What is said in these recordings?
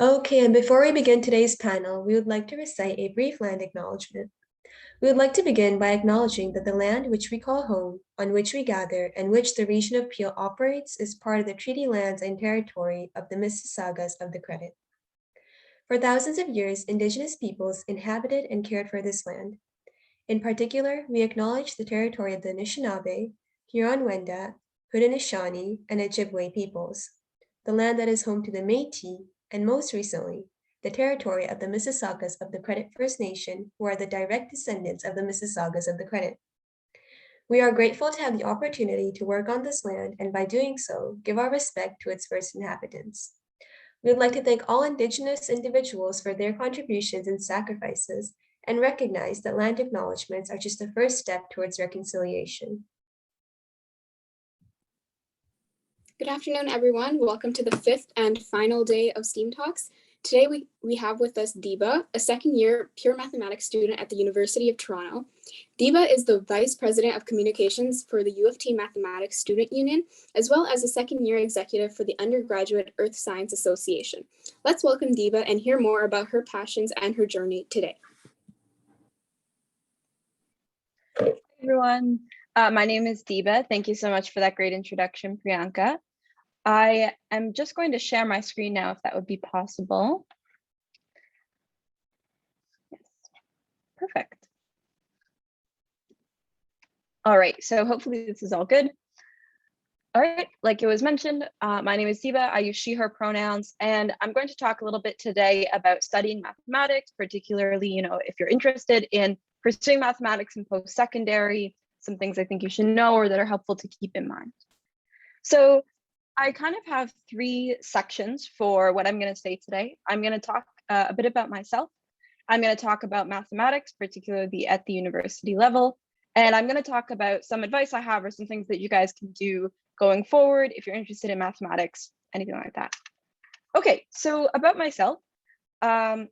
Okay, and before we begin today's panel, we would like to recite a brief land acknowledgement. We would like to begin by acknowledging that the land which we call home, on which we gather, and which the region of Peel operates is part of the treaty lands and territory of the Mississaugas of the Credit. For thousands of years, Indigenous peoples inhabited and cared for this land. In particular, we acknowledge the territory of the Anishinaabe, Huron-Wendat, Haudenosaunee, and Ojibwe peoples, the land that is home to the Métis, and most recently, the territory of the Mississaugas of the Credit First Nation, who are the direct descendants of the Mississaugas of the Credit. We are grateful to have the opportunity to work on this land and by doing so, give our respect to its first inhabitants. We would like to thank all Indigenous individuals for their contributions and sacrifices and recognize that land acknowledgements are just the first step towards reconciliation. Good afternoon, everyone. Welcome to the fifth and final day of STEAM Talks. Today, we have with us Diba, a second-year pure mathematics student at the University of Toronto. Diba is the Vice President of Communications for the UofT Mathematics Student Union, as well as a second-year executive for the Undergraduate Earth Sciences Association. Let's welcome Diba and hear more about her passions and her journey today. Hey everyone, my name is Diba. Thank you so much for that great introduction, Priyanka. I am just going to share my screen now, if that would be possible. Yes, perfect. All right, so hopefully this is all good. All right, like it was mentioned, my name is Diba. I use she, her pronouns, and I'm going to talk a little bit today about studying mathematics, particularly, if you're interested in pursuing mathematics in post-secondary, some things I think you should know or that are helpful to keep in mind. So I kind of have three sections for what I'm going to say today. I'm going to talk a bit about myself. I'm going to talk about mathematics, particularly at the university level. And I'm going to talk about some advice I have or some things that you guys can do going forward if you're interested in mathematics, anything like that. Okay, so about myself. I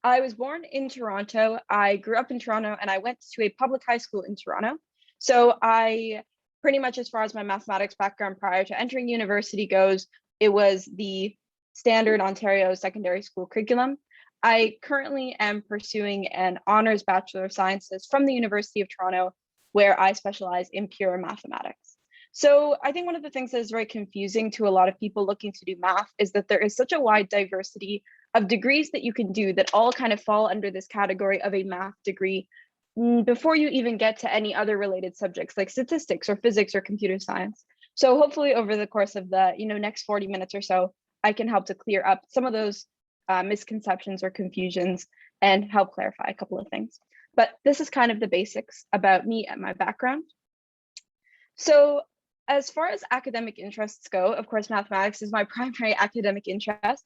was born in Toronto. I grew up in Toronto and I went to a public high school in Toronto. So I pretty much, as far as my mathematics background prior to entering university goes, it was the standard Ontario secondary school curriculum. I currently am pursuing an honors Bachelor of Sciences from the University of Toronto, where I specialize in pure mathematics. So I think one of the things that is very confusing to a lot of people looking to do math is that there is such a wide diversity of degrees that you can do that all kind of fall under this category of a math degree before you even get to any other related subjects like statistics or physics or computer science. So hopefully over the course of the next 40 minutes or so, I can help to clear up some of those misconceptions or confusions and help clarify a couple of things. But this is kind of the basics about me and my background. So as far as academic interests go, of course, mathematics is my primary academic interest.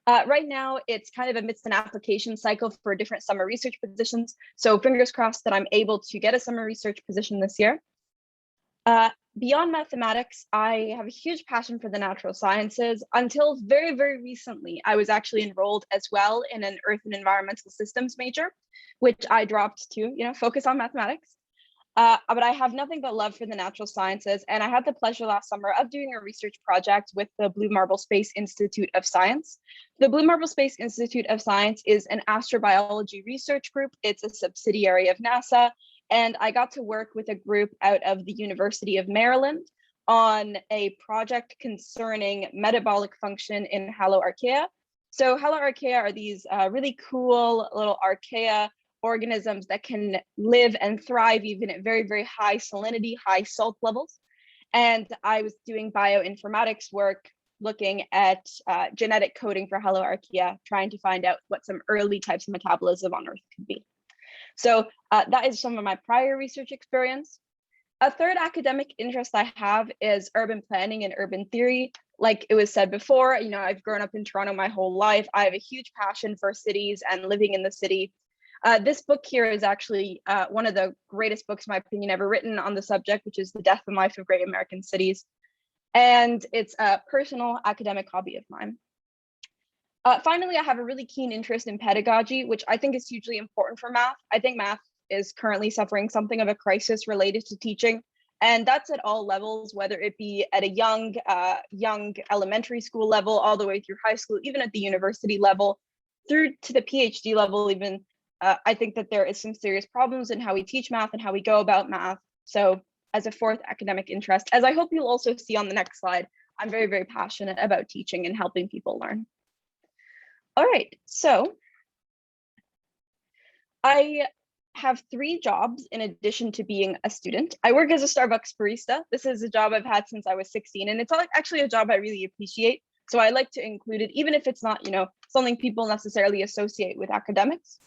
Right now, it's kind of amidst an application cycle for different summer research positions. So fingers crossed that I'm able to get a summer research position this year. Beyond mathematics, I have a huge passion for the natural sciences. Until very, very recently, I was actually enrolled as well in an Earth and Environmental Systems major, which I dropped to, focus on mathematics. But I have nothing but love for the natural sciences. And I had the pleasure last summer of doing a research project with the Blue Marble Space Institute of Science. The Blue Marble Space Institute of Science is an astrobiology research group. It's a subsidiary of NASA. And I got to work with a group out of the University of Maryland on a project concerning metabolic function in haloarchaea. So haloarchaea are these really cool little archaea organisms that can live and thrive even at very, very high salinity, high salt levels. And I was doing bioinformatics work looking at genetic coding for haloarchaea, trying to find out what some early types of metabolism on Earth could be. So that is some of my prior research experience. A third academic interest I have is urban planning and urban theory. Like it was said before, I've grown up in Toronto my whole life. I have a huge passion for cities and living in the city. This book here is actually one of the greatest books, in my opinion, ever written on the subject, which is The Death and Life of Great American Cities. And it's a personal academic hobby of mine. Finally, I have a really keen interest in pedagogy, which I think is hugely important for math. I think math is currently suffering something of a crisis related to teaching. And that's at all levels, whether it be at a young elementary school level, all the way through high school, even at the university level, through to the PhD level even. I think that there is some serious problems in how we teach math and how we go about math. So as a fourth academic interest, as I hope you'll also see on the next slide, I'm very, very passionate about teaching and helping people learn. All right, so I have 3 jobs in addition to being a student. I work as a Starbucks barista. This is a job I've had since I was 16, and it's actually a job I really appreciate. So I like to include it, even if it's not, something people necessarily associate with academics.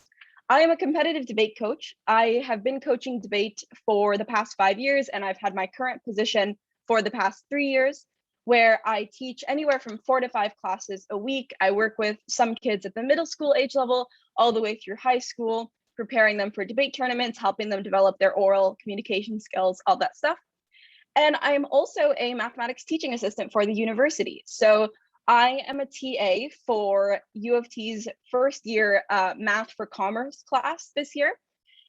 I am a competitive debate coach. I have been coaching debate for the past 5 years, and I've had my current position for the past 3 years, where I teach anywhere from 4 to 5 classes a week. I work with some kids at the middle school age level, all the way through high school, preparing them for debate tournaments, helping them develop their oral communication skills, all that stuff. And I'm also a mathematics teaching assistant for the university. So I am a TA for UofT's first year Math for Commerce class this year.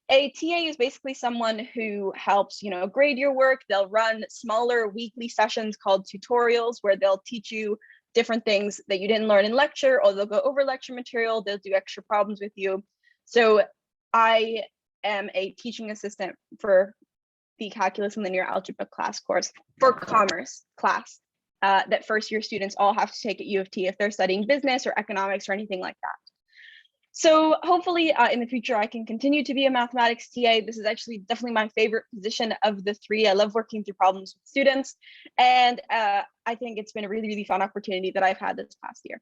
A TA is basically someone who helps, grade your work. They'll run smaller weekly sessions called tutorials where they'll teach you different things that you didn't learn in lecture, or they'll go over lecture material. They'll do extra problems with you. So I am a teaching assistant for the calculus and linear algebra class course for commerce class that first year students all have to take at UofT if they're studying business or economics or anything like that. So hopefully in the future, I can continue to be a mathematics TA. This is actually definitely my favorite position of the 3. I love working through problems with students. And I think it's been a really, really fun opportunity that I've had this past year.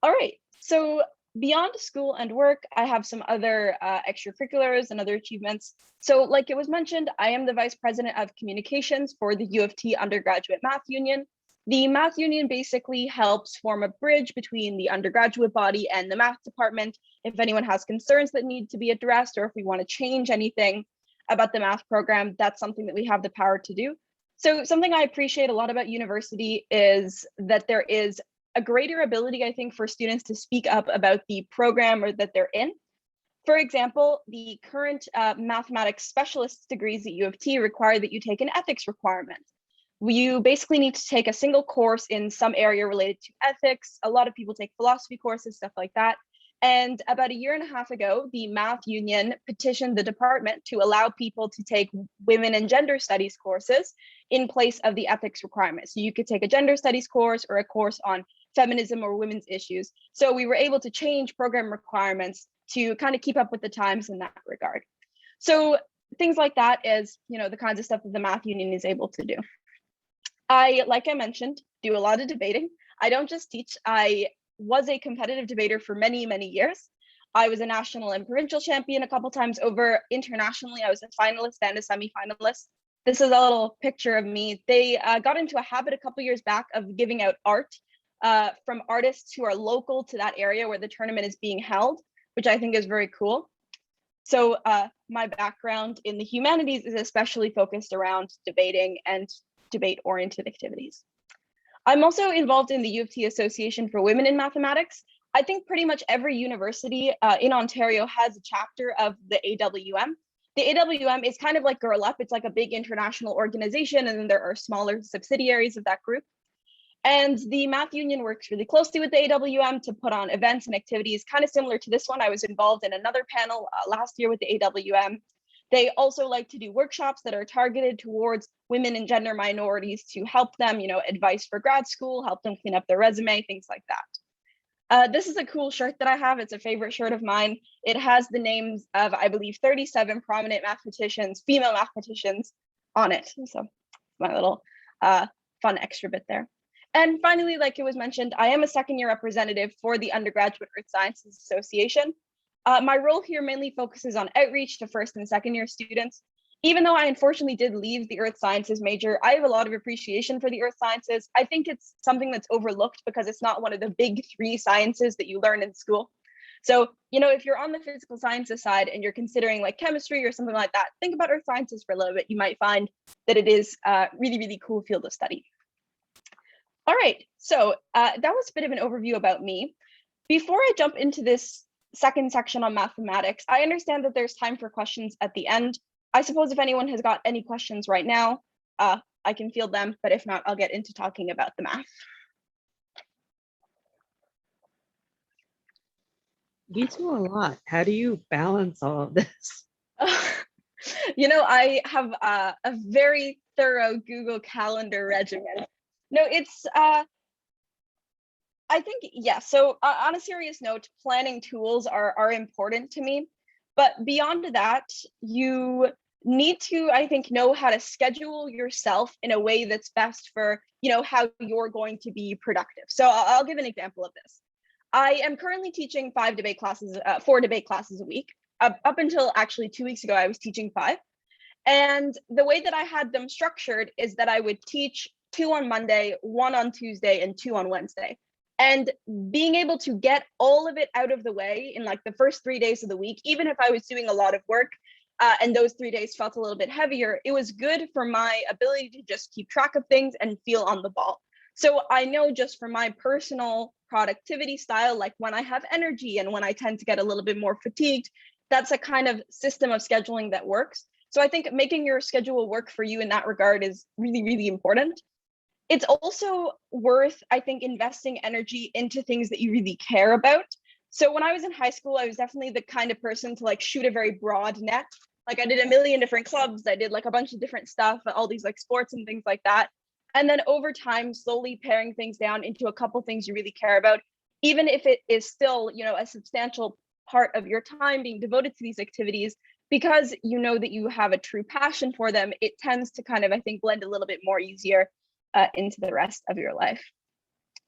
All right, so beyond school and work, I have some other extracurriculars and other achievements. So like it was mentioned, I am the Vice President of Communications for the UofT Undergraduate Math Union. The Math Union basically helps form a bridge between the undergraduate body and the math department. If anyone has concerns that need to be addressed, or if we want to change anything about the math program, that's something that we have the power to do. So something I appreciate a lot about university is that there is a greater ability, I think, for students to speak up about the program or that they're in. For example, the current mathematics specialist degrees at UofT require that you take an ethics requirement. You basically need to take a single course in some area related to ethics. A lot of people take philosophy courses, stuff like that. And about 1.5 years ago, the Math Union petitioned the department to allow people to take women and gender studies courses in place of the ethics requirements. So you could take a gender studies course or a course on feminism or women's issues. So we were able to change program requirements to kind of keep up with the times in that regard. So things like that is, the kinds of stuff that the Math Union is able to do. Like I mentioned, do a lot of debating. I don't just teach. I was a competitive debater for many, many years. I was a national and provincial champion a couple times over. Internationally, I was a finalist and a semi-finalist. This is a little picture of me. They got into a habit a couple years back of giving out art from artists who are local to that area where the tournament is being held, which I think is very cool. So my background in the humanities is especially focused around debating and debate-oriented activities. I'm also involved in the UofT Association for Women in Mathematics. I think pretty much every university in Ontario has a chapter of the AWM. The AWM is kind of like Girl Up. It's like a big international organization, and then there are smaller subsidiaries of that group. And the Math Union works really closely with the AWM to put on events and activities kind of similar to this one. I was involved in another panel last year with the AWM. They also like to do workshops that are targeted towards women and gender minorities to help them, advice for grad school, help them clean up their resume, things like that. This is a cool shirt that I have. It's a favorite shirt of mine. It has the names of, I believe, 37 prominent mathematicians, female mathematicians on it. So my little fun extra bit there. And finally, like it was mentioned, I am a second-year representative for the Undergraduate Earth Sciences Association. My role here mainly focuses on outreach to first and second year students. Even though I unfortunately did leave the earth sciences major, I have a lot of appreciation for the earth sciences. I think it's something that's overlooked because it's not one of the big 3 sciences that you learn in school. So, if you're on the physical sciences side and you're considering like chemistry or something like that, think about earth sciences for a little bit. You might find that it is a really, really cool field of study. All right, so that was a bit of an overview about me. Before I jump into this second section on mathematics, I understand that there's time for questions at the end. I suppose if anyone has got any questions right now, I can field them, but if not, I'll get into talking about the math. You do a lot. How do you balance all of this? You know, I have a very thorough Google Calendar regimen. No, it's, I think, yeah, so on a serious note, planning tools are important to me. But beyond that, you need to, I think, know how to schedule yourself in a way that's best for, you know, how you're going to be productive. So I'll give an example of this. I am currently teaching 4 debate classes a week. Up until actually 2 weeks ago, I was teaching 5. And the way that I had them structured is that I would teach 2 on Monday, 1 on Tuesday, and 2 on Wednesday. And being able to get all of it out of the way in like the first 3 days of the week, even if I was doing a lot of work and those 3 days felt a little bit heavier, it was good for my ability to just keep track of things and feel on the ball. So I know just for my personal productivity style, like when I have energy and when I tend to get a little bit more fatigued, that's a kind of system of scheduling that works. So I think making your schedule work for you in that regard is really, really important. It's also worth, I think, investing energy into things that you really care about. So when I was in high school, I was definitely the kind of person to like shoot a very broad net. Like I did a million different clubs. I did like a bunch of different stuff, all these like sports and things like that. And then over time, slowly paring things down into a couple things you really care about, even if it is still, you know, a substantial part of your time being devoted to these activities, because you know that you have a true passion for them, it tends to kind of, I think, blend a little bit more easier into the rest of your life.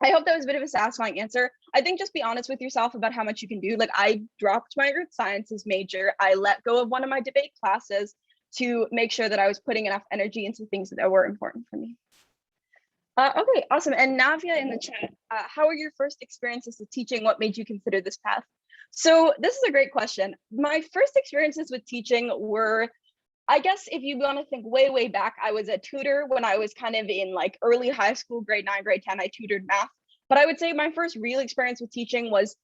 I hope that was a bit of a satisfying answer. I think just be honest with yourself about how much you can do. Like I dropped my Earth Sciences major. I let go of one of my debate classes to make sure that I was putting enough energy into things that were important for me. Okay, awesome. And Navia in the chat, how were your first experiences with teaching? What made you consider this path? So this is a great question. My first experiences with teaching were, I guess if you want to think way, way back, I was a tutor when I was kind of in like early high school, grade 9, grade 10, I tutored math. But I would say my first real experience with teaching was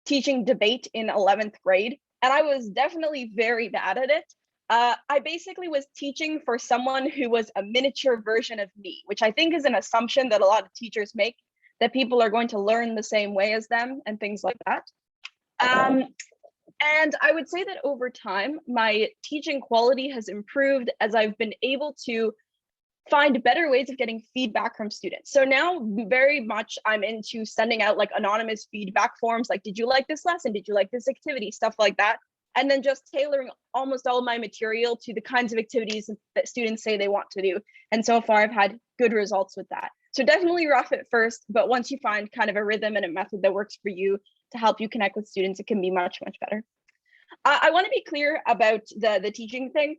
teaching debate in 11th grade. And I was definitely very bad at it. I basically was teaching for someone who was a miniature version of me, which I think is an assumption that a lot of teachers make, that people are going to learn the same way as them and things like that. And I would say that over time, my teaching quality has improved as I've been able to find better ways of getting feedback from students. So now very much I'm into sending out like anonymous feedback forms, like, did you like this lesson? Did you like this activity? Stuff like that. And then just tailoring almost all of my material to the kinds of activities that students say they want to do. And so far I've had good results with that. So definitely rough at first, but once you find kind of a rhythm and a method that works for you to help you connect with students, it can be much, much better. I want to be clear about the teaching thing.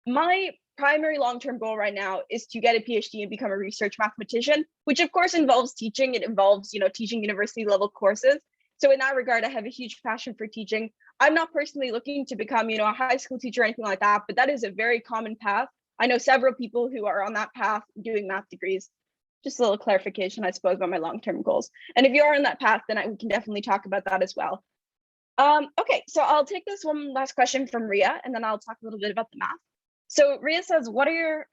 My primary long-term goal right now is to get a PhD and become a research mathematician, which of course involves teaching. It involves, you know, teaching university level courses. So in that regard, I have a huge passion for teaching. I'm not personally looking to become, you know, a high school teacher or anything like that, but that is a very common path. I know several people who are on that path doing math degrees. Just a little clarification, I suppose, about my long-term goals. And if you are on that path, then we can definitely talk about that as well. Okay, so I'll take this one last question from Ria, and then I'll talk a little bit about the math. So Ria says, what are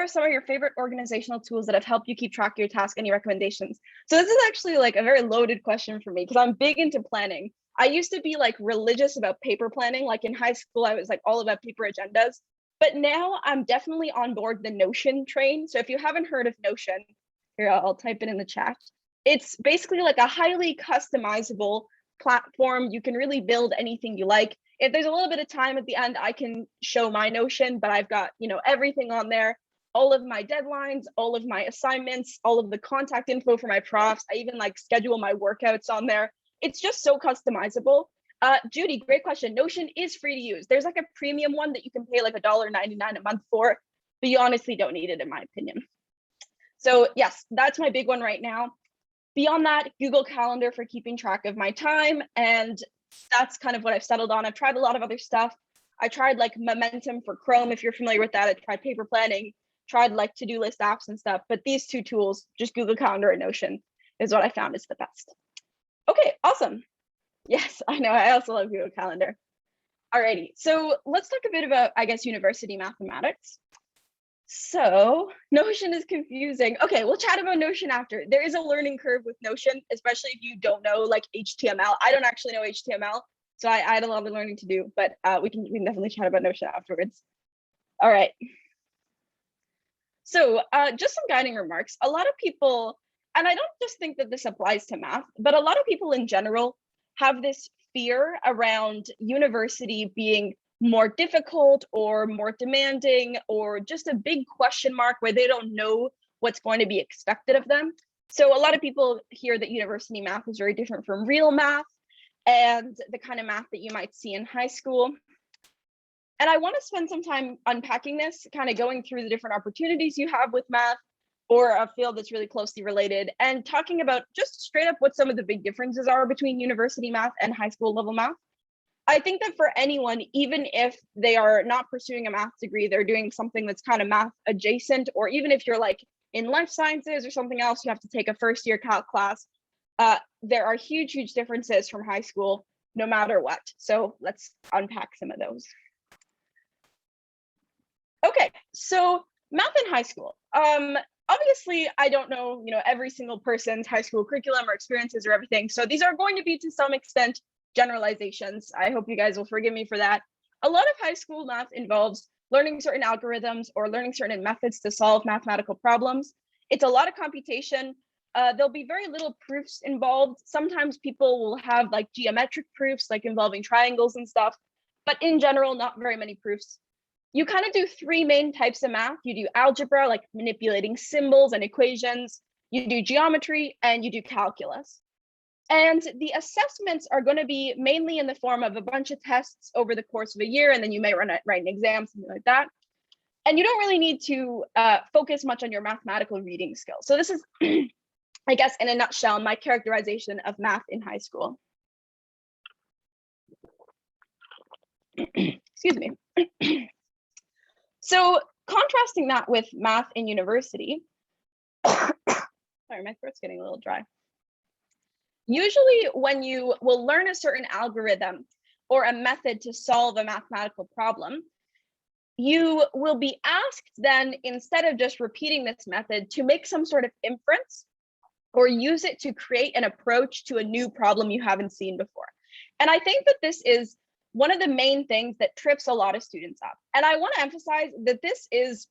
some of your favorite organizational tools that have helped you keep track of your task? Any recommendations? So this is actually like a very loaded question for me because I'm big into planning. I used to be like religious about paper planning. Like in high school, I was like all about paper agendas. But now I'm definitely on board the Notion train. So if you haven't heard of Notion, here, I'll type it in the chat. It's basically like a highly customizable platform. You can really build anything you like. If there's a little bit of time at the end, I can show my Notion, but I've got, you know, everything on there, all of my deadlines, all of my assignments, all of the contact info for my profs. I even like schedule my workouts on there. It's just so customizable. Judy, great question. Notion is free to use. There's like a premium one that you can pay like $1.99 a month for, but you honestly don't need it in my opinion. So yes, that's my big one right now. Beyond that, Google Calendar for keeping track of my time. And that's kind of what I've settled on. I've tried a lot of other stuff. I tried like Momentum for Chrome, if you're familiar with that. I tried paper planning, tried like to-do list apps and stuff. But these two tools, just Google Calendar and Notion, is what I found is the best. Okay, awesome. Yes, I know. I also love Google Calendar. Alrighty, so let's talk a bit about, I guess, university mathematics. So Notion is confusing. Okay, we'll chat about Notion after. There is a learning curve with Notion, especially if you don't know like HTML. I don't actually know HTML, so I had a lot of learning to do, but we can definitely chat about Notion afterwards. All right. So just some guiding remarks. A lot of people, and I don't just think that this applies to math, but a lot of people in general have this fear around university being more difficult or more demanding, or just a big question mark where they don't know what's going to be expected of them. So a lot of people hear that university math is very different from real math and the kind of math that you might see in high school. And I want to spend some time unpacking this, kind of going through the different opportunities you have with math or a field that's really closely related, and talking about just straight up what some of the big differences are between university math and high school level math. I think that for anyone, even if they are not pursuing a math degree, they're doing something that's kind of math adjacent, or even if you're like in life sciences or something else, you have to take a first year calc class. There are huge, huge differences from high school, no matter what. So let's unpack some of those. Okay, so math in high school. Obviously, I don't know, every single person's high school curriculum or experiences or everything. So these are going to be to some extent generalizations. I hope you guys will forgive me for that. A lot of high school math involves learning certain algorithms or learning certain methods to solve mathematical problems. It's a lot of computation. There'll be very little proofs involved. Sometimes people will have like geometric proofs, like involving triangles and stuff, but in general, not very many proofs. You kind of do three main types of math. You do algebra, like manipulating symbols and equations. You do geometry, and you do calculus. And the assessments are going to be mainly in the form of a bunch of tests over the course of a year, and then you may write an exam, something like that. And you don't really need to focus much on your mathematical reading skills. So this is, I guess, in a nutshell, my characterization of math in high school. Excuse me. So contrasting that with math in university, sorry, my throat's getting a little dry. Usually when you will learn a certain algorithm or a method to solve a mathematical problem, you will be asked then, instead of just repeating this method, to make some sort of inference or use it to create an approach to a new problem you haven't seen before. And I think that this is one of the main things that trips a lot of students up. And I want to emphasize that this is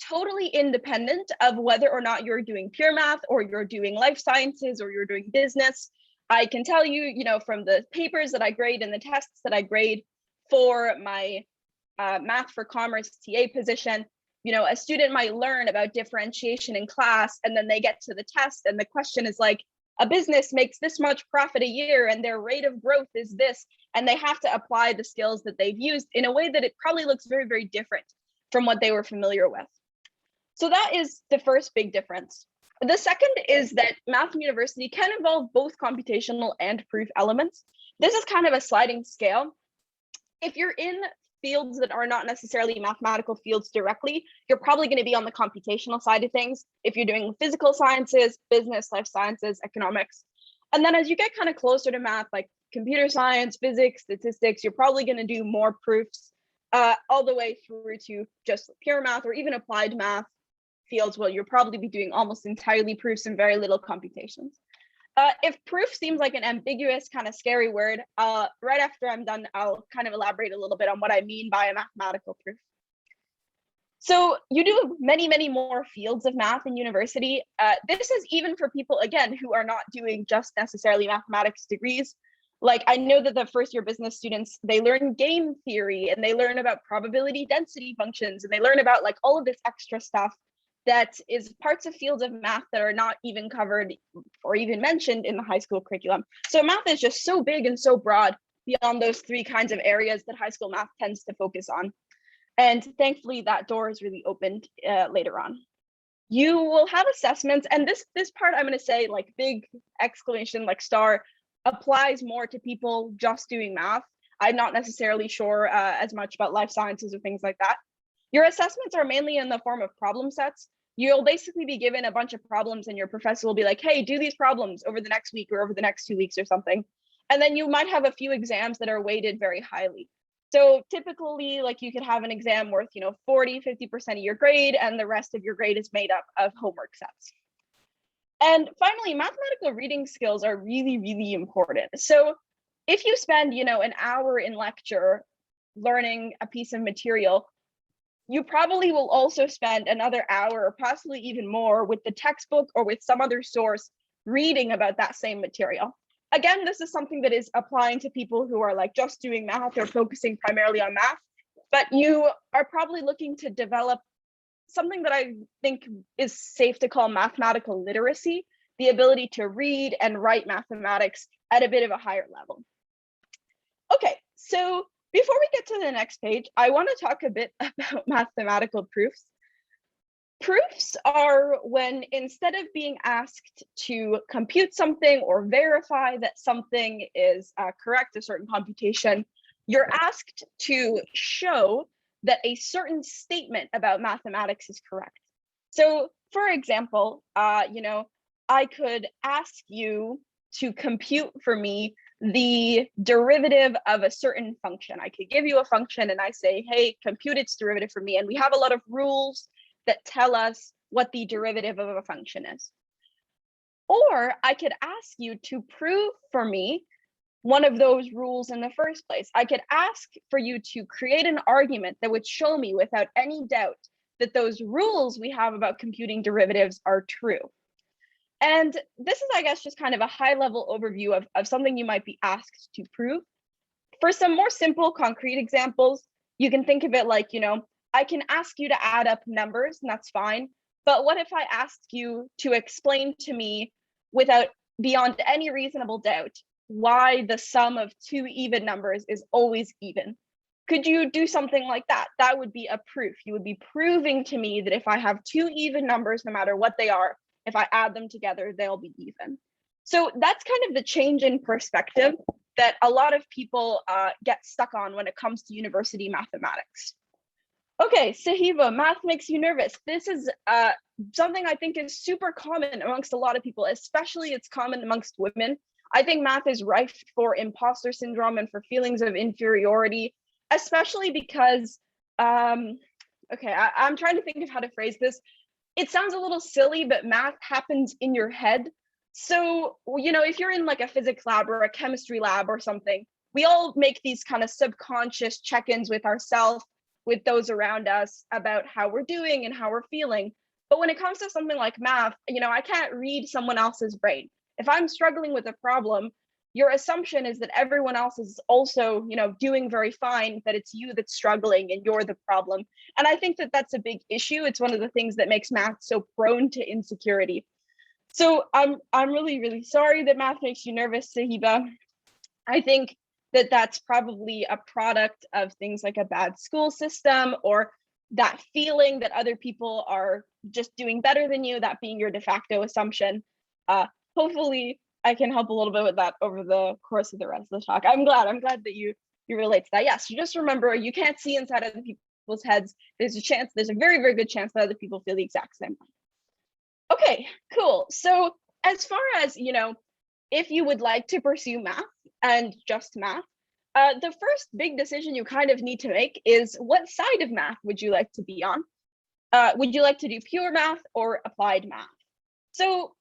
totally independent of whether or not you're doing pure math or you're doing life sciences or you're doing business. I can tell you, from the papers that I grade and the tests that I grade for my math for commerce TA position, a student might learn about differentiation in class, and then they get to the test and the question is like, a business makes this much profit a year and their rate of growth is this, and they have to apply the skills that they've used in a way that it probably looks very, very different from what they were familiar with. So that is the first big difference. The second is that math in university can involve both computational and proof elements. This is kind of a sliding scale. If you're in fields that are not necessarily mathematical fields directly, you're probably going to be on the computational side of things. If you're doing physical sciences, business, life sciences, economics. And then as you get kind of closer to math, like computer science, physics, statistics, you're probably going to do more proofs all the way through to just pure math or even applied math fields where you'll probably be doing almost entirely proofs and very little computations. If proof seems like an ambiguous, kind of scary word, right after I'm done, I'll kind of elaborate a little bit on what I mean by a mathematical proof. So you do many, many more fields of math in university. This is even for people, again, who are not doing just necessarily mathematics degrees. Like I know that the first year business students, they learn game theory and they learn about probability density functions and they learn about like all of this extra stuff that is parts of fields of math that are not even covered or even mentioned in the high school curriculum. So math is just so big and so broad beyond those three kinds of areas that high school math tends to focus on. And thankfully that door is really opened later on. You will have assessments, and this part I'm going to say like big exclamation like star applies more to people just doing math. I'm not necessarily sure as much about life sciences or things like that. Your assessments are mainly in the form of problem sets. You'll basically be given a bunch of problems and your professor will be like, hey, do these problems over the next week or over the next 2 weeks or something. And then you might have a few exams that are weighted very highly. So typically, like, you could have an exam worth, 40, 50% of your grade, and the rest of your grade is made up of homework sets. And finally, mathematical reading skills are really, really important. So if you spend, an hour in lecture learning a piece of material, you probably will also spend another hour or possibly even more with the textbook or with some other source reading about that same material. Again, this is something that is applying to people who are like just doing math or focusing primarily on math, but you are probably looking to develop something that I think is safe to call mathematical literacy, the ability to read and write mathematics at a bit of a higher level. Okay, so before we get to the next page, I want to talk a bit about mathematical proofs. Proofs are when, instead of being asked to compute something or verify that something is correct, a certain computation, you're asked to show that a certain statement about mathematics is correct. So, for example, I could ask you to compute for me the derivative of a certain function. I could give you a function and I say, hey, compute its derivative for me. And we have a lot of rules that tell us what the derivative of a function is. Or I could ask you to prove for me one of those rules in the first place. I could ask for you to create an argument that would show me without any doubt that those rules we have about computing derivatives are true. And this is, I guess, just kind of a high-level overview of something you might be asked to prove. For some more simple, concrete examples, you can think of it like, I can ask you to add up numbers, and that's fine. But what if I asked you to explain to me, beyond any reasonable doubt, why the sum of two even numbers is always even? Could you do something like that? That would be a proof. You would be proving to me that if I have two even numbers, no matter what they are, if I add them together, they'll be even. So that's kind of the change in perspective that a lot of people get stuck on when it comes to university mathematics. Okay, Sahiba, math makes you nervous. This is something I think is super common amongst a lot of people, especially it's common amongst women. I think math is rife for imposter syndrome and for feelings of inferiority, especially because, I'm trying to think of how to phrase this. It sounds a little silly, but math happens in your head. So, if you're in like a physics lab or a chemistry lab or something, we all make these kind of subconscious check-ins with ourselves, with those around us about how we're doing and how we're feeling. But when it comes to something like math, I can't read someone else's brain. If I'm struggling with a problem, your assumption is that everyone else is also, doing very fine, that it's you that's struggling and you're the problem. And I think that that's a big issue. It's one of the things that makes math so prone to insecurity. So I'm really, really sorry that math makes you nervous, Sahiba. I think that that's probably a product of things like a bad school system, or that feeling that other people are just doing better than you, that being your de facto assumption. Hopefully I can help a little bit with that over the course of the rest of the talk. I'm glad that you relate to that. Yes, you just remember, you can't see inside other people's heads. There's a very, very good chance that other people feel the exact same way. Okay, cool. So as far as, if you would like to pursue math and just math, the first big decision you kind of need to make is, what side of math would you like to be on? Would you like to do pure math or applied math? So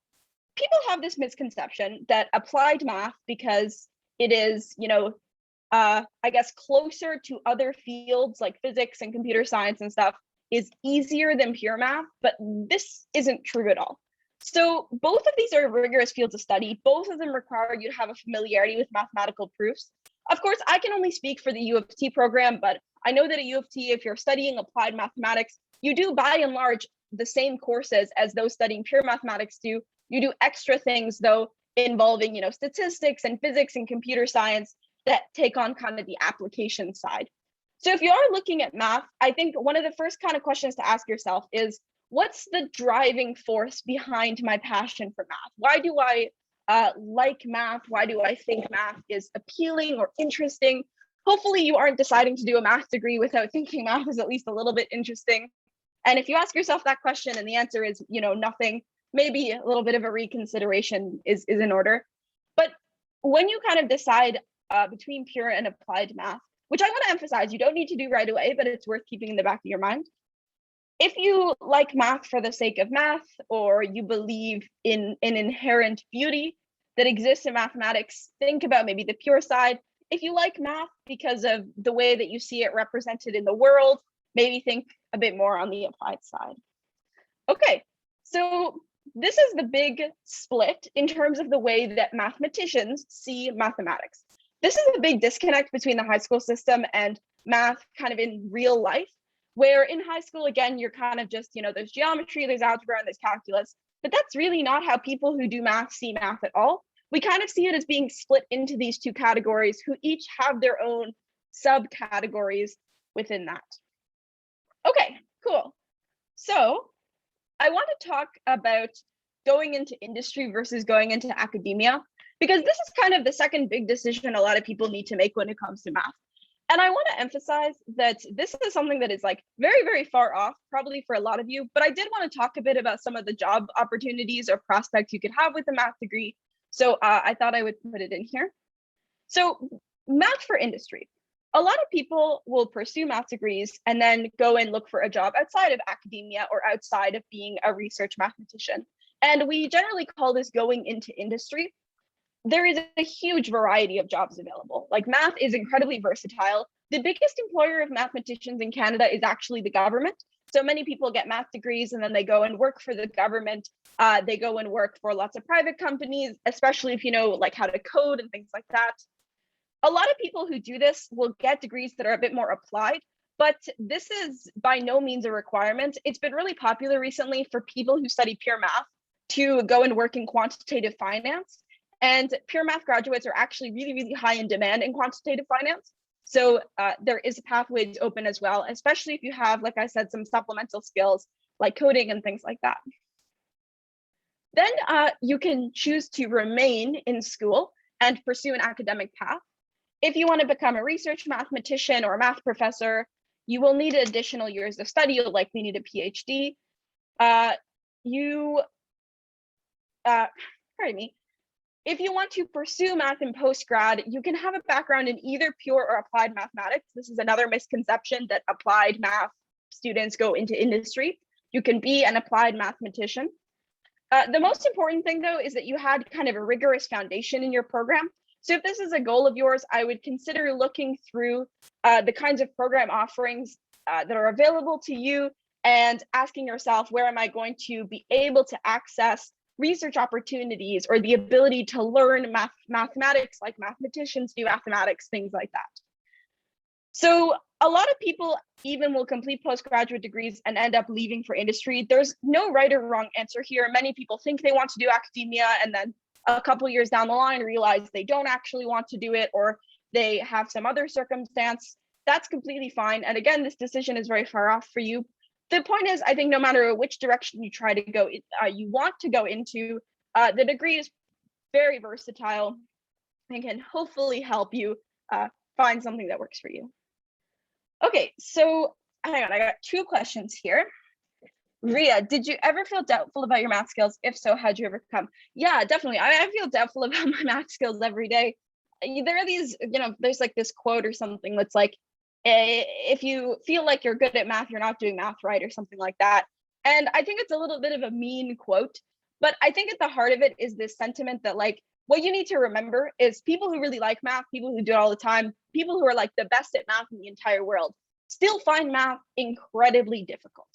people have this misconception that applied math, because it is, I guess, closer to other fields like physics and computer science and stuff, is easier than pure math, but this isn't true at all. So both of these are rigorous fields of study. Both of them require you to have a familiarity with mathematical proofs. Of course, I can only speak for the UofT program, but I know that at UofT, if you're studying applied mathematics, you do by and large the same courses as those studying pure mathematics do. You do extra things though, involving, statistics and physics and computer science that take on kind of the application side. So if you are looking at math, I think one of the first kind of questions to ask yourself is, what's the driving force behind my passion for math? Why do I like math? Why do I think math is appealing or interesting? Hopefully you aren't deciding to do a math degree without thinking math is at least a little bit interesting. And if you ask yourself that question and the answer is, nothing, maybe a little bit of a reconsideration is in order. But when you kind of decide between pure and applied math, which I want to emphasize, you don't need to do right away, but it's worth keeping in the back of your mind. If you like math for the sake of math, or you believe in an inherent beauty that exists in mathematics, think about maybe the pure side. If you like math because of the way that you see it represented in the world, maybe think a bit more on the applied side. Okay, so this is the big split in terms of the way that mathematicians see mathematics. This is a big disconnect between the high school system and math kind of in real life, where in high school, again, you're kind of just, there's geometry, there's algebra, and there's calculus, but that's really not how people who do math see math at all. We kind of see it as being split into these two categories who each have their own subcategories within that. Okay, cool. So I want to talk about going into industry versus going into academia, because this is kind of the second big decision a lot of people need to make when it comes to math. And I want to emphasize that this is something that is like very, very far off, probably for a lot of you, but I did want to talk a bit about some of the job opportunities or prospects you could have with a math degree. So I thought I would put it in here. So math for industry. A lot of people will pursue math degrees and then go and look for a job outside of academia or outside of being a research mathematician. And we generally call this going into industry. There is a huge variety of jobs available. Like, math is incredibly versatile. The biggest employer of mathematicians in Canada is actually the government. So many people get math degrees and then they go and work for the government. They go and work for lots of private companies, especially if you know like how to code and things like that. A lot of people who do this will get degrees that are a bit more applied, but this is by no means a requirement. It's been really popular recently for people who study pure math to go and work in quantitative finance. And pure math graduates are actually really, really high in demand in quantitative finance. So there is pathways open as well, especially if you have, like I said, some supplemental skills like coding and things like that. Then you can choose to remain in school and pursue an academic path. If you want to become a research mathematician or a math professor, you will need additional years of study. You'll likely need a PhD. If you want to pursue math in postgrad, you can have a background in either pure or applied mathematics. This is another misconception, that applied math students go into industry. You can be an applied mathematician. The most important thing, though, is that you had kind of a rigorous foundation in your program. So if this is a goal of yours, I would consider looking through the kinds of program offerings that are available to you and asking yourself, where am I going to be able to access research opportunities or the ability to learn mathematics like mathematicians do mathematics, things like that. So a lot of people even will complete postgraduate degrees and end up leaving for industry. There's no right or wrong answer here. Many people think they want to do academia and then a couple years down the line realize they don't actually want to do it, or they have some other circumstance. That's completely fine. And again, this decision is very far off for you. The point is, I think no matter which direction you try to go, you want to go into, the degree is very versatile and can hopefully help you find something that works for you. Okay, so hang on, I got 2 questions here. Ria, did you ever feel doubtful about your math skills? If so, how'd you overcome? Yeah, definitely. I feel doubtful about my math skills every day. There are these, there's like this quote or something that's like, if you feel like you're good at math, you're not doing math right, or something like that. And I think it's a little bit of a mean quote, but I think at the heart of it is this sentiment that, like, what you need to remember is people who really like math, people who do it all the time, people who are like the best at math in the entire world, still find math incredibly difficult.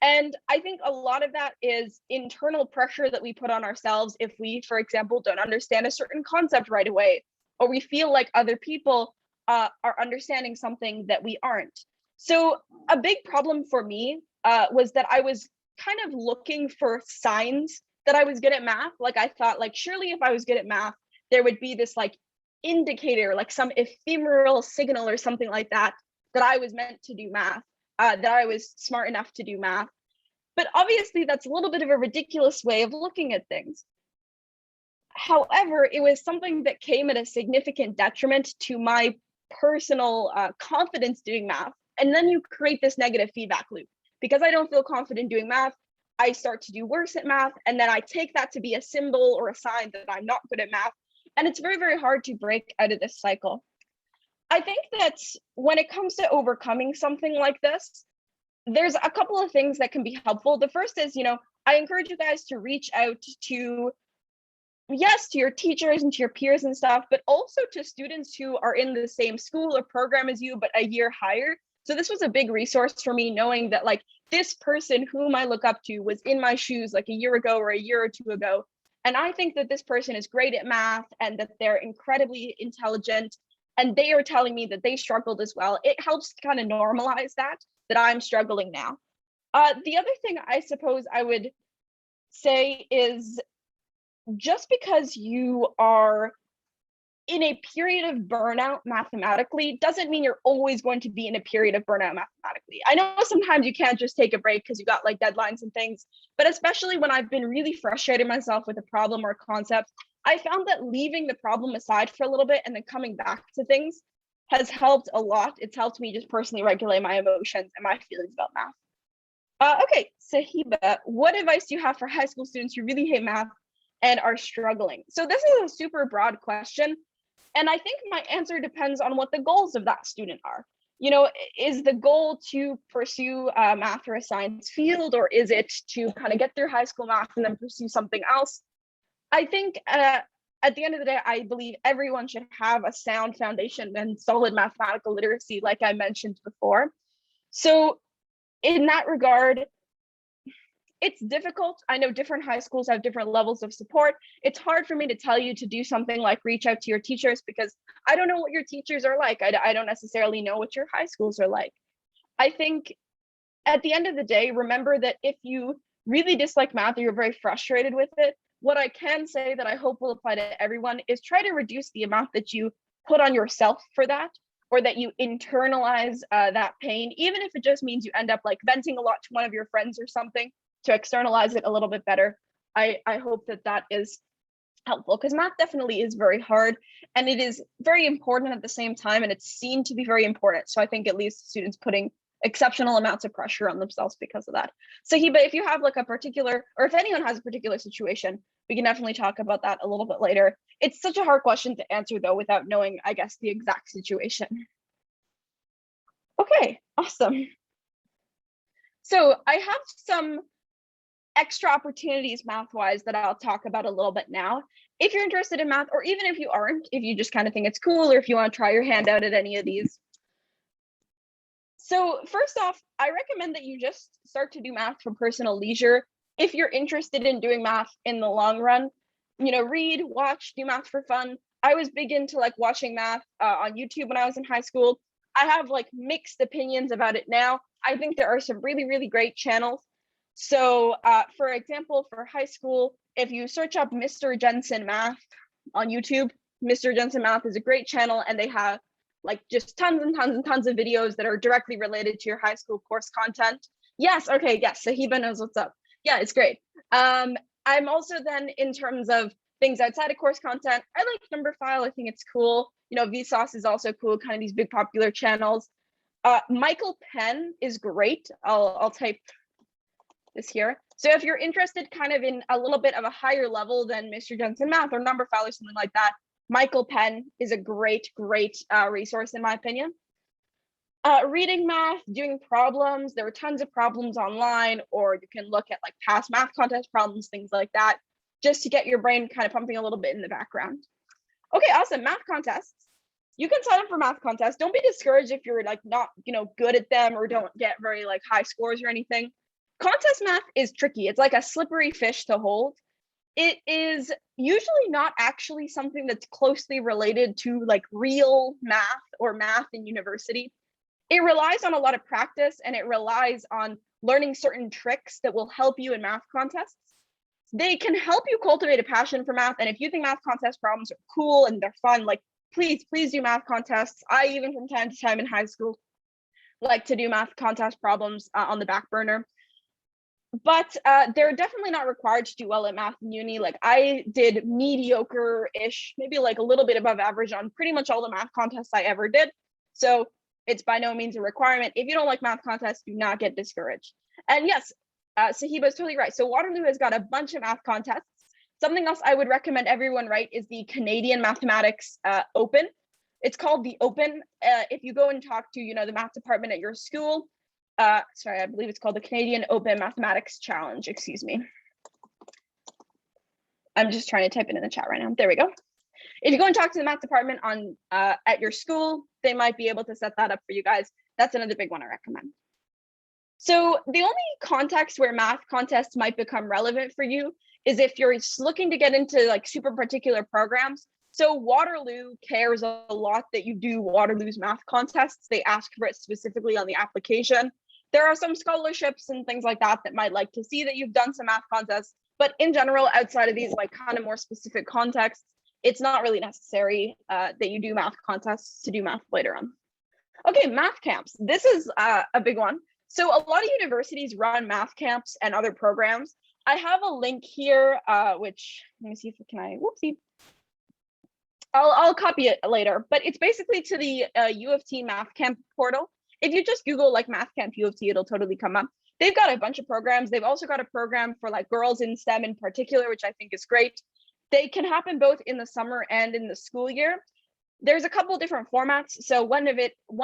And I think a lot of that is internal pressure that we put on ourselves if we, for example, don't understand a certain concept right away, or we feel like other people are understanding something that we aren't. So a big problem for me was that I was kind of looking for signs that I was good at math. Like, I thought, like, surely if I was good at math, there would be this like indicator, like some ephemeral signal or something like that, that I was meant to do math, that I was smart enough to do math. But obviously that's a little bit of a ridiculous way of looking at things. However, it was something that came at a significant detriment to my personal confidence doing math. And then you create this negative feedback loop. Because I don't feel confident doing math, I start to do worse at math, and then I take that to be a symbol or a sign that I'm not good at math. And it's very, very hard to break out of this cycle. I think that when it comes to overcoming something like this, there's a couple of things that can be helpful. The first is, I encourage you guys to reach out to, yes, to your teachers and to your peers and stuff, but also to students who are in the same school or program as you, but a year higher. So this was a big resource for me, knowing that like this person whom I look up to was in my shoes like a year ago or a year or two ago. And I think that this person is great at math and that they're incredibly intelligent, and they are telling me that they struggled as well. It helps to kind of normalize that I'm struggling now. The other thing I suppose I would say is, just because you are in a period of burnout mathematically doesn't mean you're always going to be in a period of burnout mathematically. I know sometimes you can't just take a break because you got like deadlines and things, but especially when I've been really frustrated myself with a problem or a concept, I found that leaving the problem aside for a little bit and then coming back to things has helped a lot. It's helped me just personally regulate my emotions and my feelings about math. Okay, Sahiba, what advice do you have for high school students who really hate math and are struggling? So this is a super broad question, and I think my answer depends on what the goals of that student are. Is the goal to pursue math or a science field, or is it to kind of get through high school math and then pursue something else? I think at the end of the day, I believe everyone should have a sound foundation and solid mathematical literacy, like I mentioned before. So in that regard, it's difficult. I know different high schools have different levels of support. It's hard for me to tell you to do something like reach out to your teachers, because I don't know what your teachers are like. I don't necessarily know what your high schools are like. I think at the end of the day, remember that if you really dislike math or you're very frustrated with it, what I can say that I hope will apply to everyone is try to reduce the amount that you put on yourself for that, or that you internalize that pain, even if it just means you end up like venting a lot to one of your friends or something, to externalize it a little bit better. I hope that is helpful, because math definitely is very hard and it is very important at the same time, and it's seen to be very important. So I think it leaves students putting exceptional amounts of pressure on themselves because of that. So Hiba, if you have like a particular, or if anyone has a particular situation, we can definitely talk about that a little bit later. It's such a hard question to answer though, without knowing, I guess, the exact situation. Okay, awesome. So I have some extra opportunities math-wise that I'll talk about a little bit now. If you're interested in math, or even if you aren't, if you just kind of think it's cool, or if you want to try your hand out at any of these. So first off, I recommend that you just start to do math for personal leisure. If you're interested in doing math in the long run, read, watch, do math for fun. I was big into like watching math on YouTube when I was in high school. I have like mixed opinions about it now. I think there are some really, really great channels. So for example, for high school, if you search up Mr. Jensen Math on YouTube, Mr. Jensen Math is a great channel, and they have like just tons and tons and tons of videos that are directly related to your high school course content. Yes, okay, yes, Sahiba knows what's up. Yeah, it's great. I'm also then, in terms of things outside of course content, I like Numberphile. I think it's cool. Vsauce is also cool, kind of these big popular channels. Michael Penn is great. I'll type this here. So if you're interested kind of in a little bit of a higher level than Mr. Jensen Math or Numberphile or something like that, Michael Penn is a great resource in my opinion. Reading math, doing problems, there are tons of problems online, or you can look at like past math contest problems, things like that, just to get your brain kind of pumping a little bit in the background. Okay, awesome. Math contests. You can sign up for math contests. Don't be discouraged if you're like not, good at them, or don't get very like high scores or anything. Contest math is tricky. It's like a slippery fish to hold. It is usually not actually something that's closely related to like real math or math in university. It relies on a lot of practice, and it relies on learning certain tricks that will help you in math contests. They can help you cultivate a passion for math. And if you think math contest problems are cool and they're fun, like please do math contests. I even from time to time in high school like to do math contest problems on the back burner. But they're definitely not required to do well at math in uni. Like I did mediocre-ish, maybe like a little bit above average on pretty much all the math contests I ever did. So it's by no means a requirement. If you don't like math contests, do not get discouraged. And yes, Sahiba is totally right. So Waterloo has got a bunch of math contests. Something else I would recommend everyone write is the Canadian Mathematics Open. It's called the Open. If you go and talk to, the math department at your school, sorry, I believe it's called the Canadian Open Mathematics Challenge, excuse me. I'm just trying to type it in the chat right now. There we go. If you go and talk to the math department at your school, they might be able to set that up for you guys. That's another big one I recommend. So the only context where math contests might become relevant for you is if you're looking to get into like super particular programs. So Waterloo cares a lot that you do Waterloo's math contests. They ask for it specifically on the application. There are some scholarships and things like that that might like to see that you've done some math contests, but in general, outside of these like kind of more specific contexts, it's not really necessary that you do math contests to do math later on. Okay, math camps. This is a big one. So a lot of universities run math camps and other programs. I have a link here, which, let me see if whoopsie. I'll copy it later, but it's basically to the UofT Math Camp portal. If you just Google like Math Camp UofT, it'll totally come up. They've got a bunch of programs. They've also got a program for like girls in STEM in particular, which I think is great. They can happen both in the summer and in the school year. There's a couple different formats. So one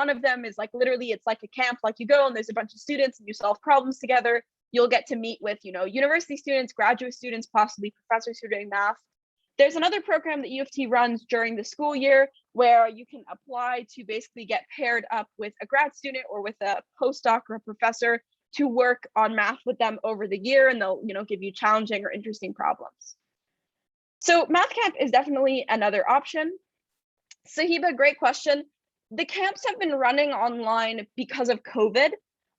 of them is like literally it's like a camp, like you go and there's a bunch of students and you solve problems together. You'll get to meet with, university students, graduate students, possibly professors who are doing math. There's another program that UofT runs during the school year where you can apply to basically get paired up with a grad student or with a postdoc or a professor to work on math with them over the year, and they'll, give you challenging or interesting problems. So Math Camp is definitely another option. Sahiba, great question. The camps have been running online because of COVID.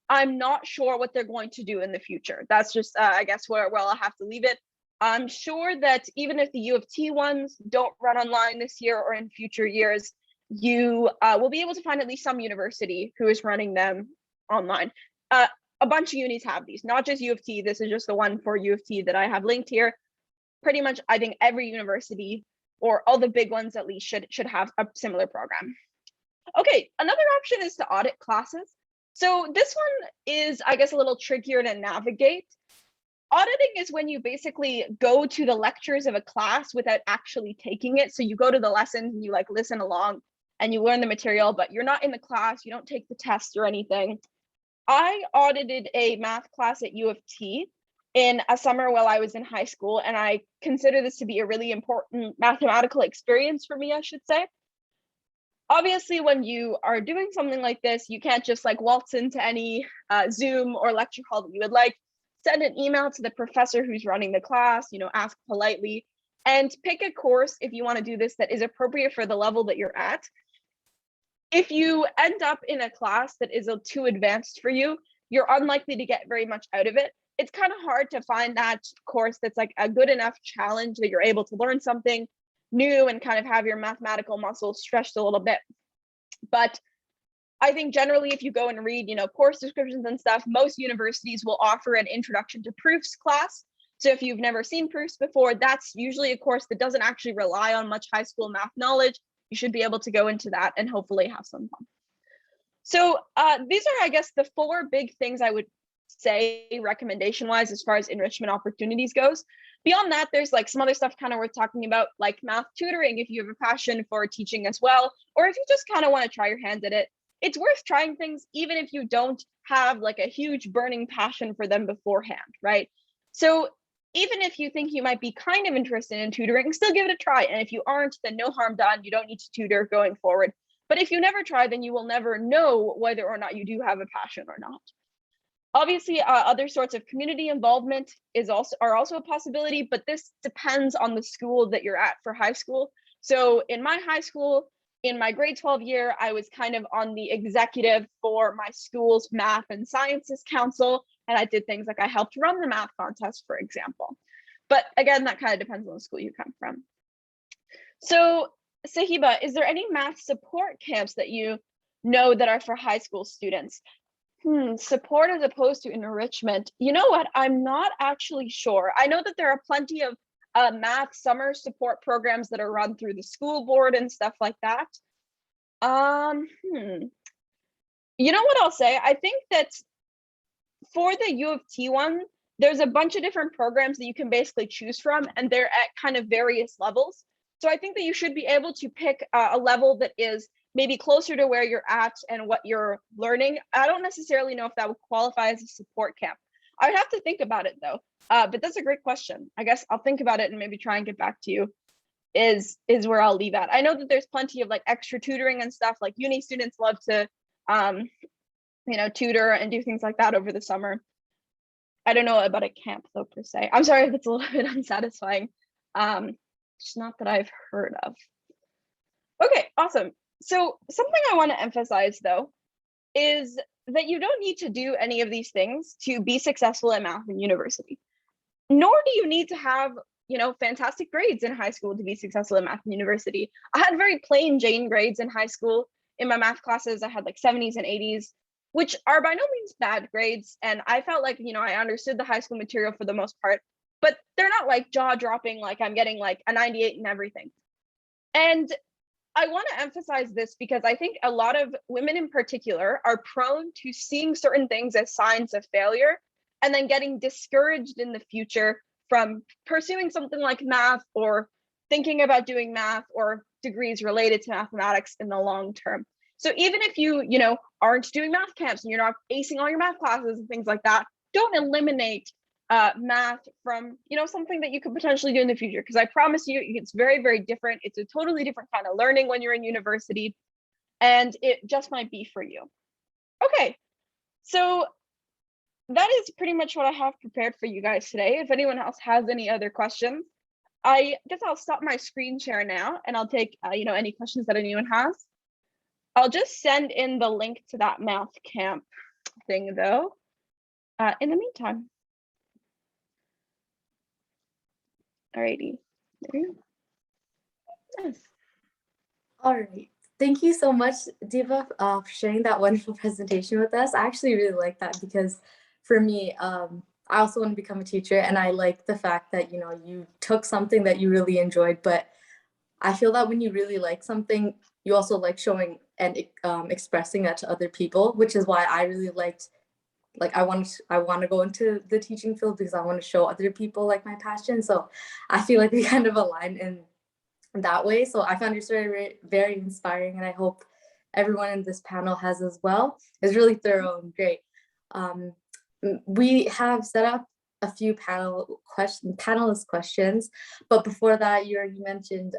I'm not sure what they're going to do in the future. That's just, I guess, where I'll have to leave it. I'm sure that even if the UofT ones don't run online this year or in future years, you will be able to find at least some university who is running them online. A bunch of unis have these, not just UofT. This is just the one for UofT that I have linked here. Pretty much, I think every university, or all the big ones at least, should have a similar program. Okay, another option is to audit classes. So this one is, I guess, a little trickier to navigate. Auditing is when you basically go to the lectures of a class without actually taking it. So you go to the lessons and you like listen along and you learn the material, but you're not in the class, you don't take the tests or anything. I audited a math class at UofT in a summer while I was in high school, and I consider this to be a really important mathematical experience for me, I should say. Obviously, when you are doing something like this, you can't just like waltz into any Zoom or lecture hall that you would like. Send an email to the professor who's running the class, ask politely, and pick a course if you want to do this that is appropriate for the level that you're at. If you end up in a class that is too advanced for you, you're unlikely to get very much out of it. It's kind of hard to find that course that's like a good enough challenge that you're able to learn something new and kind of have your mathematical muscles stretched a little bit. But I think generally if you go and read, course descriptions and stuff, most universities will offer an introduction to proofs class. So if you've never seen proofs before, that's usually a course that doesn't actually rely on much high school math knowledge. You should be able to go into that and hopefully have some fun. So these are, I guess, the 4 big things I would say recommendation-wise as far as enrichment opportunities goes. Beyond that, there's like some other stuff kind of worth talking about, like math tutoring if you have a passion for teaching as well, or if you just kind of want to try your hand at it. It's worth trying things even if you don't have like a huge burning passion for them beforehand, right? So even if you think you might be kind of interested in tutoring, still give it a try. And if you aren't, then no harm done. You don't need to tutor going forward. But if you never try, then you will never know whether or not you do have a passion or not. Obviously, other sorts of community involvement are also a possibility, but this depends on the school that you're at for high school. So in my high school, in my grade 12 year, I was kind of on the executive for my school's math and sciences council, and I did things like I helped run the math contest, for example. But again, that kind of depends on the school you come from. So Sahiba, is there any math support camps that you know that are for high school students? Support as opposed to enrichment. You know what? I'm not actually sure. I know that there are plenty of math summer support programs that are run through the school board and stuff like that. You know what I'll say? I think that for the UofT one, there's a bunch of different programs that you can basically choose from, and they're at kind of various levels. So I think that you should be able to pick a level that is maybe closer to where you're at and what you're learning. I don't necessarily know if that would qualify as a support camp. I would have to think about it though. But that's a great question. I guess I'll think about it and maybe try and get back to you. Is where I'll leave at. I know that there's plenty of like extra tutoring and stuff. Like uni students love to, tutor and do things like that over the summer. I don't know about a camp though per se. I'm sorry if it's a little bit unsatisfying. It's not that I've heard of. Okay, awesome. So something I want to emphasize though is that you don't need to do any of these things to be successful in math in university. Nor do you need to have, fantastic grades in high school to be successful in math in university. I had very plain Jane grades in high school. In my math classes, I had like 70s and 80s, which are by no means bad grades. And I felt like, I understood the high school material for the most part, but they're not like jaw dropping, like I'm getting like a 98 in everything. And I want to emphasize this because I think a lot of women in particular are prone to seeing certain things as signs of failure and then getting discouraged in the future from pursuing something like math or thinking about doing math or degrees related to mathematics in the long term. So even if you, aren't doing math camps and you're not acing all your math classes and things like that, don't eliminate math from, something that you could potentially do in the future. Because I promise you, it's very, very different. It's a totally different kind of learning when you're in university, and it just might be for you. Okay, so that is pretty much what I have prepared for you guys today. If anyone else has any other questions, I guess I'll stop my screen share now and I'll take, any questions that anyone has. I'll just send in the link to that math camp thing though, in the meantime. Alrighty, there you go. Nice. All right. Thank you so much, Diba, for sharing that wonderful presentation with us. I actually really like that because for me, I also want to become a teacher, and I like the fact that, you took something that you really enjoyed, but I feel that when you really like something, you also like showing and expressing that to other people, which is why I really liked, I want to go into the teaching field because I want to show other people like my passion. So I feel like we kind of align in that way. So I found your story very, very inspiring, and I hope everyone in this panel has as well. It's really thorough and great. We have set up a few panelist questions, but before that, you already mentioned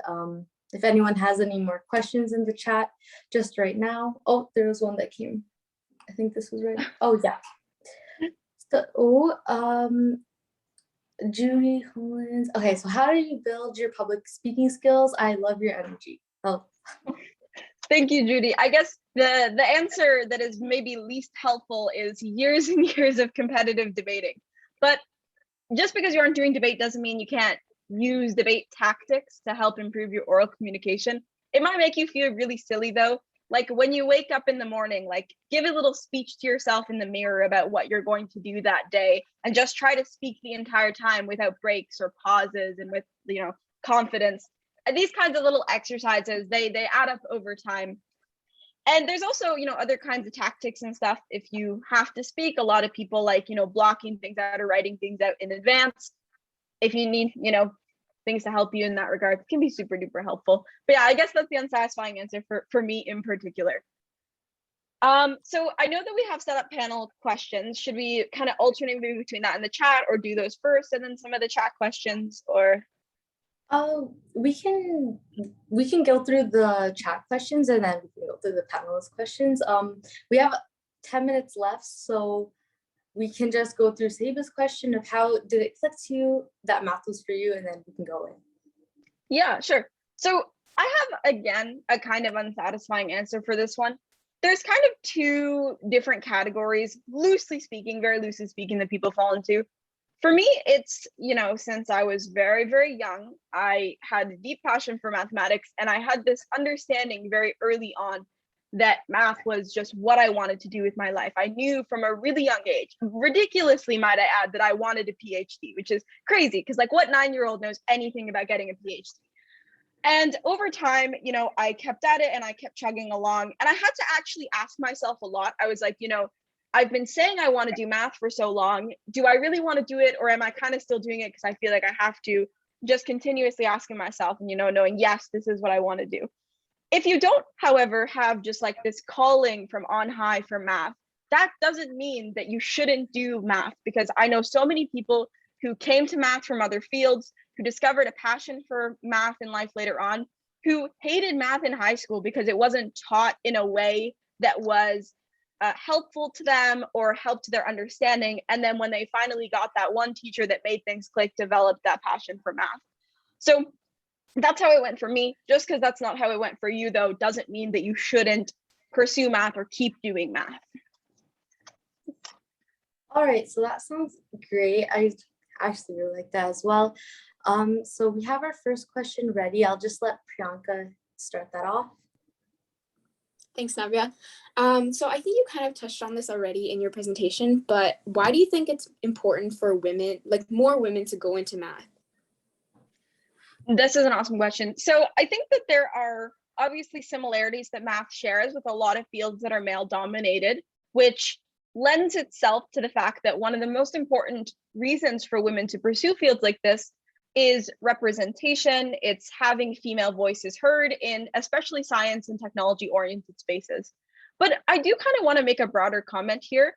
if anyone has any more questions in the chat just right now. Oh, there was one that came. I think this was right. Oh yeah. So Judy Hollins. Okay, so how do you build your public speaking skills? I love your energy. Oh. Thank you, Judy. I guess the answer that is maybe least helpful is years and years of competitive debating. But just because you aren't doing debate doesn't mean you can't use debate tactics to help improve your oral communication. It might make you feel really silly though. Like when you wake up in the morning, like give a little speech to yourself in the mirror about what you're going to do that day, and just try to speak the entire time without breaks or pauses and with, confidence. And these kinds of little exercises, they add up over time. And there's also, other kinds of tactics and stuff. If you have to speak, a lot of people like, blocking things out or writing things out in advance. If you need, things to help you in that regard, it can be super duper helpful. But yeah, I guess that's the unsatisfying answer for me in particular. So I know that we have set up panel questions. Should we kind of alternate between that and the chat, or do those first and then some of the chat questions, or? We can go through the chat questions and then we can go through the panelist questions. We have 10 minutes left, so we can just go through Saba's question of how did it click to you that math was for you, and then we can go in. Yeah, sure. So I have, again, a kind of unsatisfying answer for this one. There's kind of two different categories, loosely speaking, very loosely speaking, that people fall into. For me, it's, since I was very, very young, I had a deep passion for mathematics, and I had this understanding very early on that math was just what I wanted to do with my life. I knew from a really young age, ridiculously might I add, that I wanted a PhD, which is crazy because like what 9-year-old knows anything about getting a PhD? And over time, I kept at it and I kept chugging along, and I had to actually ask myself a lot. I was like, I've been saying I want to do math for so long. Do I really want to do it, or am I kind of still doing it because I feel like I have to? just continuously asking myself and, knowing, yes, this is what I want to do. If you don't, however, have just like this calling from on high for math, that doesn't mean that you shouldn't do math, because I know so many people who came to math from other fields, who discovered a passion for math in life later on, who hated math in high school because it wasn't taught in a way that was helpful to them or helped their understanding. And then when they finally got that one teacher that made things click, developed that passion for math. So that's how it went for me. Just because that's not how it went for you, though, doesn't mean that you shouldn't pursue math or keep doing math. All right, so that sounds great. I actually really like that as well. So we have our first question ready. I'll just let Priyanka start that off. Thanks, Navya. So I think you kind of touched on this already in your presentation, but why do you think it's important for women, like more women, to go into math? This is an awesome question. So I think that there are obviously similarities that math shares with a lot of fields that are male dominated, which lends itself to the fact that one of the most important reasons for women to pursue fields like this is representation. It's having female voices heard in especially science and technology oriented spaces. But I do kind of want to make a broader comment here.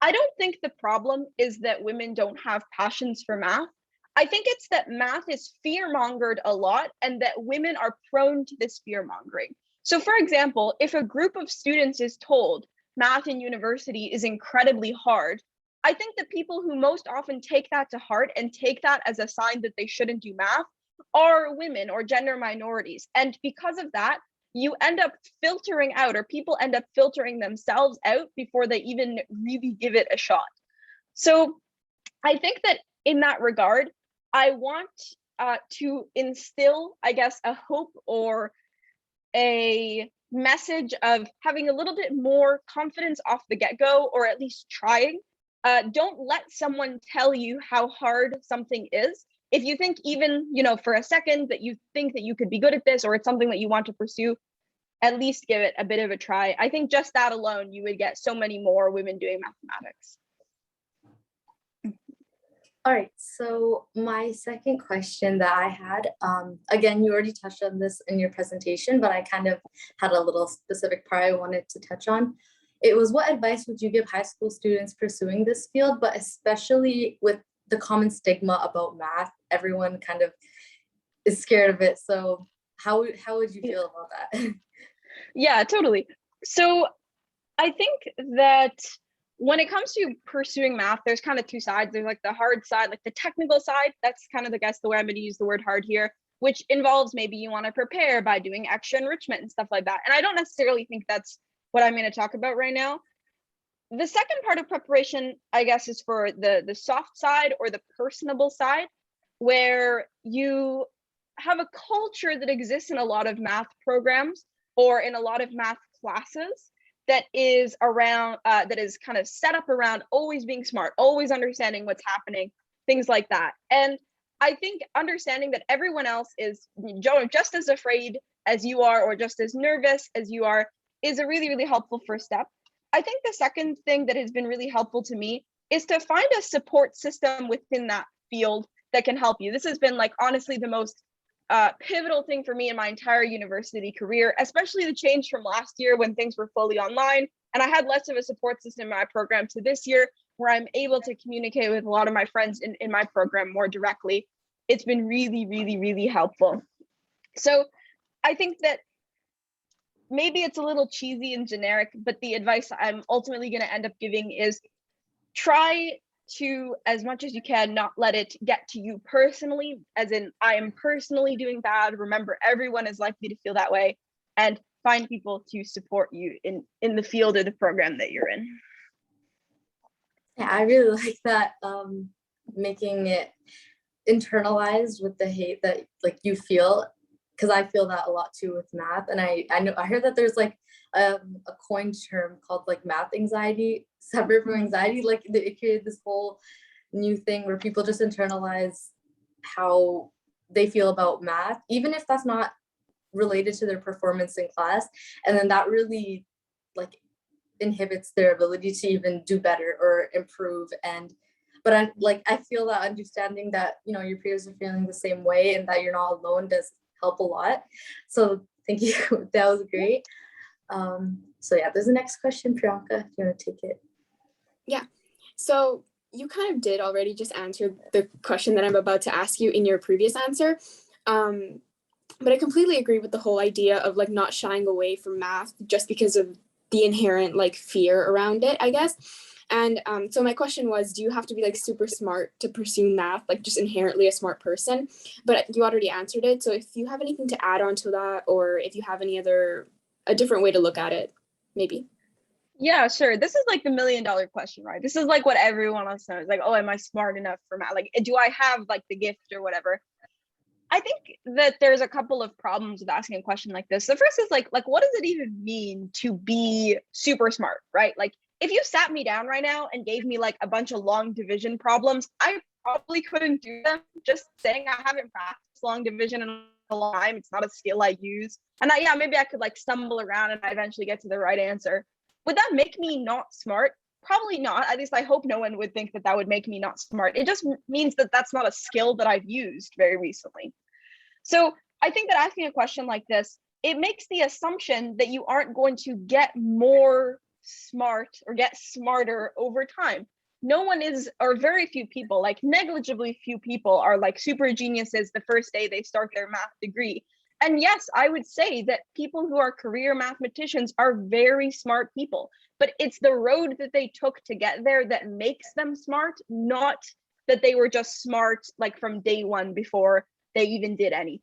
I don't think the problem is that women don't have passions for math. I think it's that math is fear-mongered a lot and that women are prone to this fear-mongering. So for example, if a group of students is told math in university is incredibly hard, I think the people who most often take that to heart and take that as a sign that they shouldn't do math are women or gender minorities. And because of that, you end up filtering out, or people end up filtering themselves out before they even really give it a shot. So I think that in that regard, I want to instill, I guess, a hope or a message of having a little bit more confidence off the get-go, or at least trying. Don't let someone tell you how hard something is. If you think even, for a second that you think that you could be good at this, or it's something that you want to pursue, at least give it a bit of a try. I think just that alone, you would get so many more women doing mathematics. All right, so my second question that I had, again, you already touched on this in your presentation, but I kind of had a little specific part I wanted to touch on. It was, what advice would you give high school students pursuing this field, but especially with the common stigma about math? Everyone kind of is scared of it. So how would you feel about that? Yeah, totally. So I think that when it comes to pursuing math, there's kind of two sides. There's like the hard side, like the technical side. That's kind of, I guess, the way I'm going to use the word hard here, which involves maybe you want to prepare by doing extra enrichment and stuff like that. And I don't necessarily think that's what I'm going to talk about right now. The second part of preparation, I guess, is for the soft side, or the personable side, where you have a culture that exists in a lot of math programs or in a lot of math classes that is around, that is kind of set up around always being smart, always understanding what's happening, things like that. And I think understanding that everyone else is just as afraid as you are, or just as nervous as you are, is a really, really helpful first step. I think the second thing that has been really helpful to me is to find a support system within that field that can help you. This has been, like, honestly the most pivotal thing for me in my entire university career, especially the change from last year when things were fully online and I had less of a support system in my program, to this year where I'm able to communicate with a lot of my friends in my program more directly. It's been really, really, really helpful. So I think that maybe it's a little cheesy and generic, but the advice I'm ultimately going to end up giving is try to, as much as you can, not let it get to you personally, as in, I am personally doing bad. Remember, everyone is likely to feel that way, and find people to support you in the field or the program that you're in. Yeah, I really like that, making it internalized with the hate that, like, you feel, because I feel that a lot too with math. And I heard that there's like a coined term called like math anxiety, separate from anxiety. Like, it created this whole new thing where people just internalize how they feel about math, even if that's not related to their performance in class. And then that really, like, inhibits their ability to even do better or improve. And but I feel that understanding that, you know, your peers are feeling the same way and that you're not alone does help a lot. So thank you. That was great. So yeah, there's the next question, Priyanka, if you want to take it. Yeah, so you kind of did already just answer the question that I'm about to ask you in your previous answer. But I completely agree with the whole idea of like not shying away from math just because of the inherent like fear around it, I guess. And so my question was, do you have to be like super smart to pursue math, like just inherently a smart person? But you already answered it. So if you have anything to add on to that, or if you have a different way to look at it, maybe. Yeah, sure. This is like the $1 million question, right? This is like what everyone wants to know. It's like, oh, am I smart enough for math? Like, do I have like the gift or whatever? I think that there's a couple of problems with asking a question like this. The first is like what does it even mean to be super smart, right? Like, if you sat me down right now and gave me like a bunch of long division problems, I probably couldn't do them. Just saying, I haven't practiced long division in a long time. It's not a skill I use. And yeah, maybe I could like stumble around and I eventually get to the right answer. Would that make me not smart? Probably not. At least I hope no one would think that that would make me not smart. It just means that that's not a skill that I've used very recently. So I think that asking a question like this, it makes the assumption that you aren't going to get more smart or get smarter over time. No one is, or very few people, like negligibly few people are like super geniuses the first day they start their math degree. And yes, I would say that people who are career mathematicians are very smart people, but it's the road that they took to get there that makes them smart, not that they were just smart like from day one before they even did anything.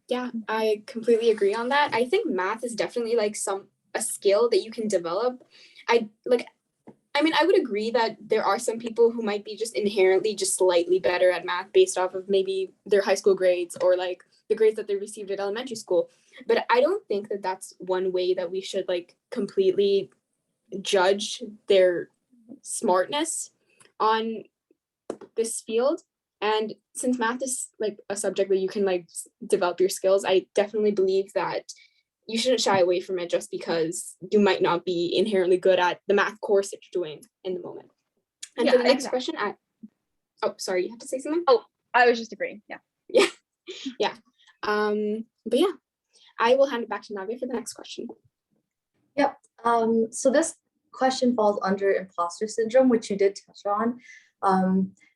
Yeah, I completely agree on that. I think math is definitely like a skill that you can develop. I would agree that there are some people who might be just inherently just slightly better at math based off of maybe their high school grades or like the grades that they received at elementary school. But I don't think that that's one way that we should like completely judge their smartness on this field. And since math is like a subject that you can like develop your skills, I definitely believe that you shouldn't shy away from it just because you might not be inherently good at the math course that you're doing in the moment. And for the next question, sorry, you have to say something? Oh, I was just agreeing. Yeah. Yeah. But yeah, I will hand it back to Navya for the next question. Yep. So this question falls under imposter syndrome, which you did touch on.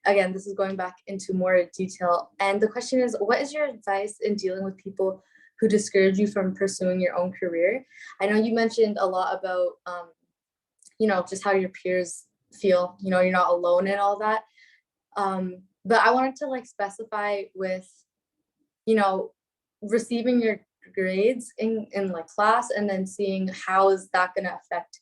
Again, this is going back into more detail. And the question is, what is your advice in dealing with people who discourage you from pursuing your own career? I know you mentioned a lot about, just how your peers feel, you're not alone and all that. But I wanted to like specify with, receiving your grades in like class and then seeing how is that going to affect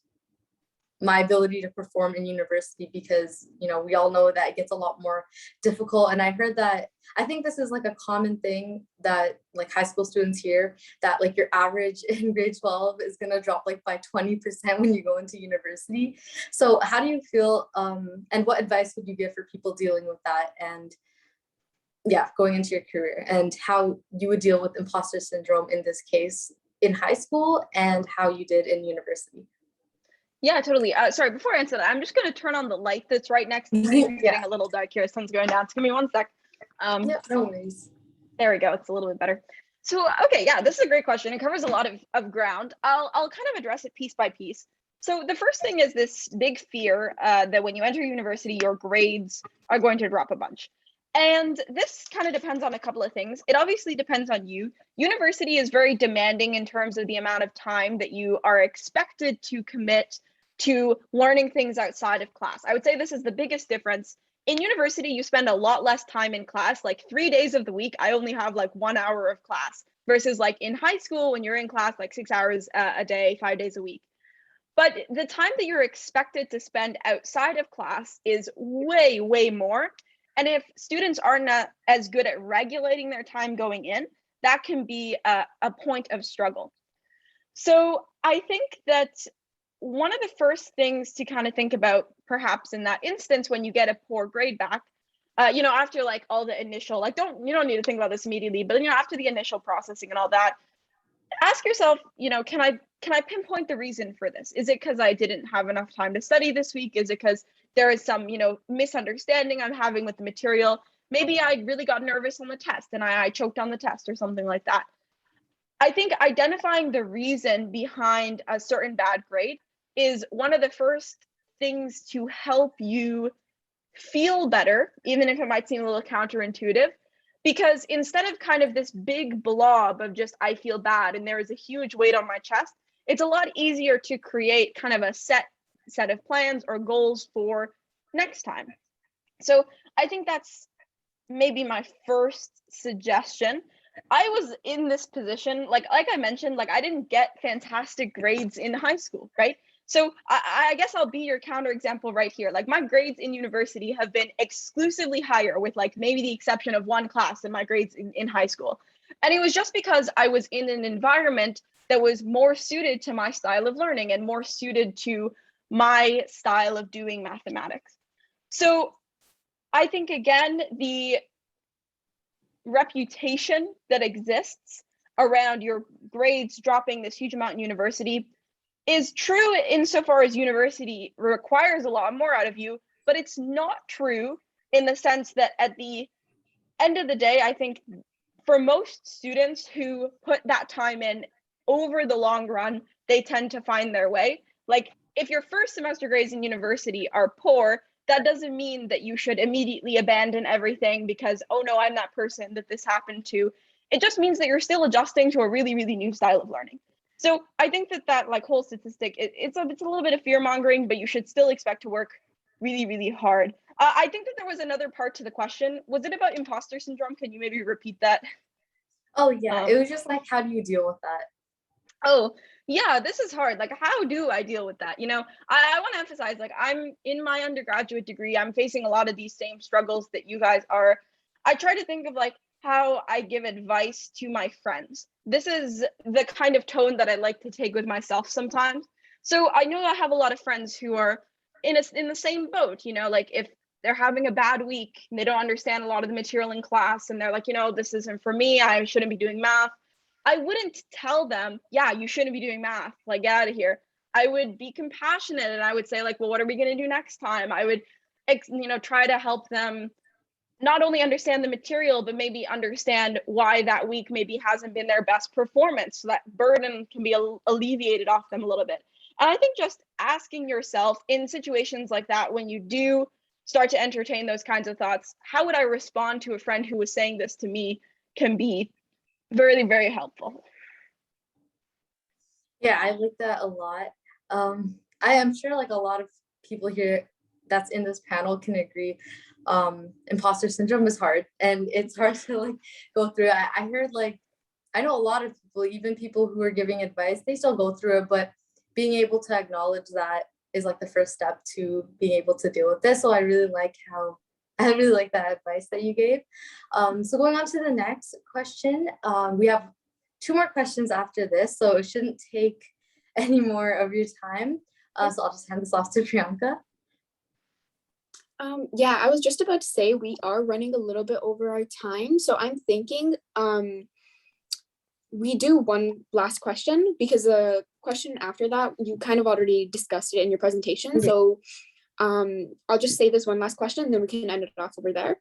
my ability to perform in university, because we all know that it gets a lot more difficult. And I heard that, I think this is like a common thing that like high school students hear, that like your average in grade 12 is going to drop like by 20% when you go into university. So how do you feel, and what advice would you give for people dealing with that, and going into your career, and how you would deal with imposter syndrome in this case in high school and how you did in university? Yeah, totally. Sorry, before I answer that, I'm just going to turn on the light that's right next to me. It's getting a little dark here. Sun's going down. So give me one sec. No worries. There we go. It's a little bit better. So, okay, yeah, this is a great question. It covers a lot of ground. I'll kind of address it piece by piece. So the first thing is this big fear that when you enter university, your grades are going to drop a bunch. And this kind of depends on a couple of things. It obviously depends on you. University is very demanding in terms of the amount of time that you are expected to commit to learning things outside of class. I would say this is the biggest difference. In university, you spend a lot less time in class. Like 3 days of the week, I only have like 1 hour of class, versus like in high school when you're in class like 6 hours a day, 5 days a week. But the time that you're expected to spend outside of class is way, way more. And if students are not as good at regulating their time going in, that can be a point of struggle. So I think that one of the first things to kind of think about, perhaps in that instance, when you get a poor grade back, after like all the initial, like you don't need to think about this immediately, but after the initial processing and all that, ask yourself, can I can I pinpoint the reason for this? Is it because I didn't have enough time to study this week? Is it because there is some, misunderstanding I'm having with the material? Maybe I really got nervous on the test and I choked on the test or something like that. I think identifying the reason behind a certain bad grade is one of the first things to help you feel better, even if it might seem a little counterintuitive, because instead of kind of this big blob of just, I feel bad and there is a huge weight on my chest, it's a lot easier to create kind of a set of plans or goals for next time. So I think that's maybe my first suggestion. I was in this position, like I mentioned, like I didn't get fantastic grades in high school, right? So I guess I'll be your counterexample right here. Like my grades in university have been exclusively higher, with like maybe the exception of one class in my grades in high school. And it was just because I was in an environment that was more suited to my style of learning and more suited to my style of doing mathematics. So I think, again, the reputation that exists around your grades dropping this huge amount in university is true insofar as university requires a lot more out of you, but it's not true in the sense that at the end of the day, I think for most students who put that time in over the long run, they tend to find their way. Like if your first semester grades in university are poor, that doesn't mean that you should immediately abandon everything because, oh no, I'm that person that this happened to. It just means that you're still adjusting to a really, really new style of learning. So I think that like whole statistic, it's a little bit of fear mongering, but you should still expect to work really, really hard. I think that there was another part to the question. Was it about imposter syndrome? Can you maybe repeat that? Oh yeah, it was just like, how do you deal with that? Oh, yeah, this is hard. Like, how do I deal with that? I want to emphasize, like, I'm in my undergraduate degree. I'm facing a lot of these same struggles that you guys are. I try to think of like how I give advice to my friends. This is the kind of tone that I like to take with myself sometimes. So I know I have a lot of friends who are in the same boat, like if they're having a bad week and they don't understand a lot of the material in class and they're like, this isn't for me, I shouldn't be doing math. I wouldn't tell them, yeah, you shouldn't be doing math, like get out of here. I would be compassionate and I would say like, well, what are we going to do next time? I would, try to help them not only understand the material, but maybe understand why that week maybe hasn't been their best performance, so that burden can be alleviated off them a little bit. And I think just asking yourself in situations like that, when you do start to entertain those kinds of thoughts, how would I respond to a friend who was saying this to me, can be very, very helpful. Yeah, I like that a lot. I am sure like a lot of people here that's in this panel can agree. Imposter syndrome is hard and it's hard to like go through. I heard like, I know a lot of people, even people who are giving advice, they still go through it, but being able to acknowledge that is like the first step to being able to deal with this. So I really like that advice that you gave. So going on to the next question, we have 2 more questions after this, so it shouldn't take any more of your time. So I'll just hand this off to Priyanka. Yeah, I was just about to say we are running a little bit over our time. So I'm thinking we do one last question because the question after that, you kind of already discussed it in your presentation. Mm-hmm. So I'll just say this one last question and then we can end it off over there.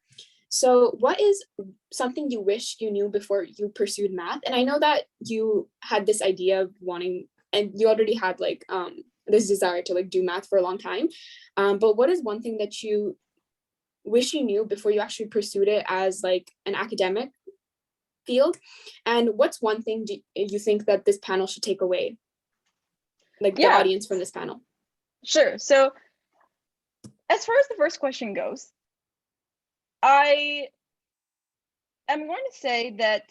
So what is something you wish you knew before you pursued math? And I know that you had this idea of wanting, and you already had like this desire to like do math for a long time. But what is one thing that you wish you knew before you actually pursued it as like an academic field? And what's one thing you think that this panel should take away? Like the audience from this panel? Sure. So as far as the first question goes, I am going to say that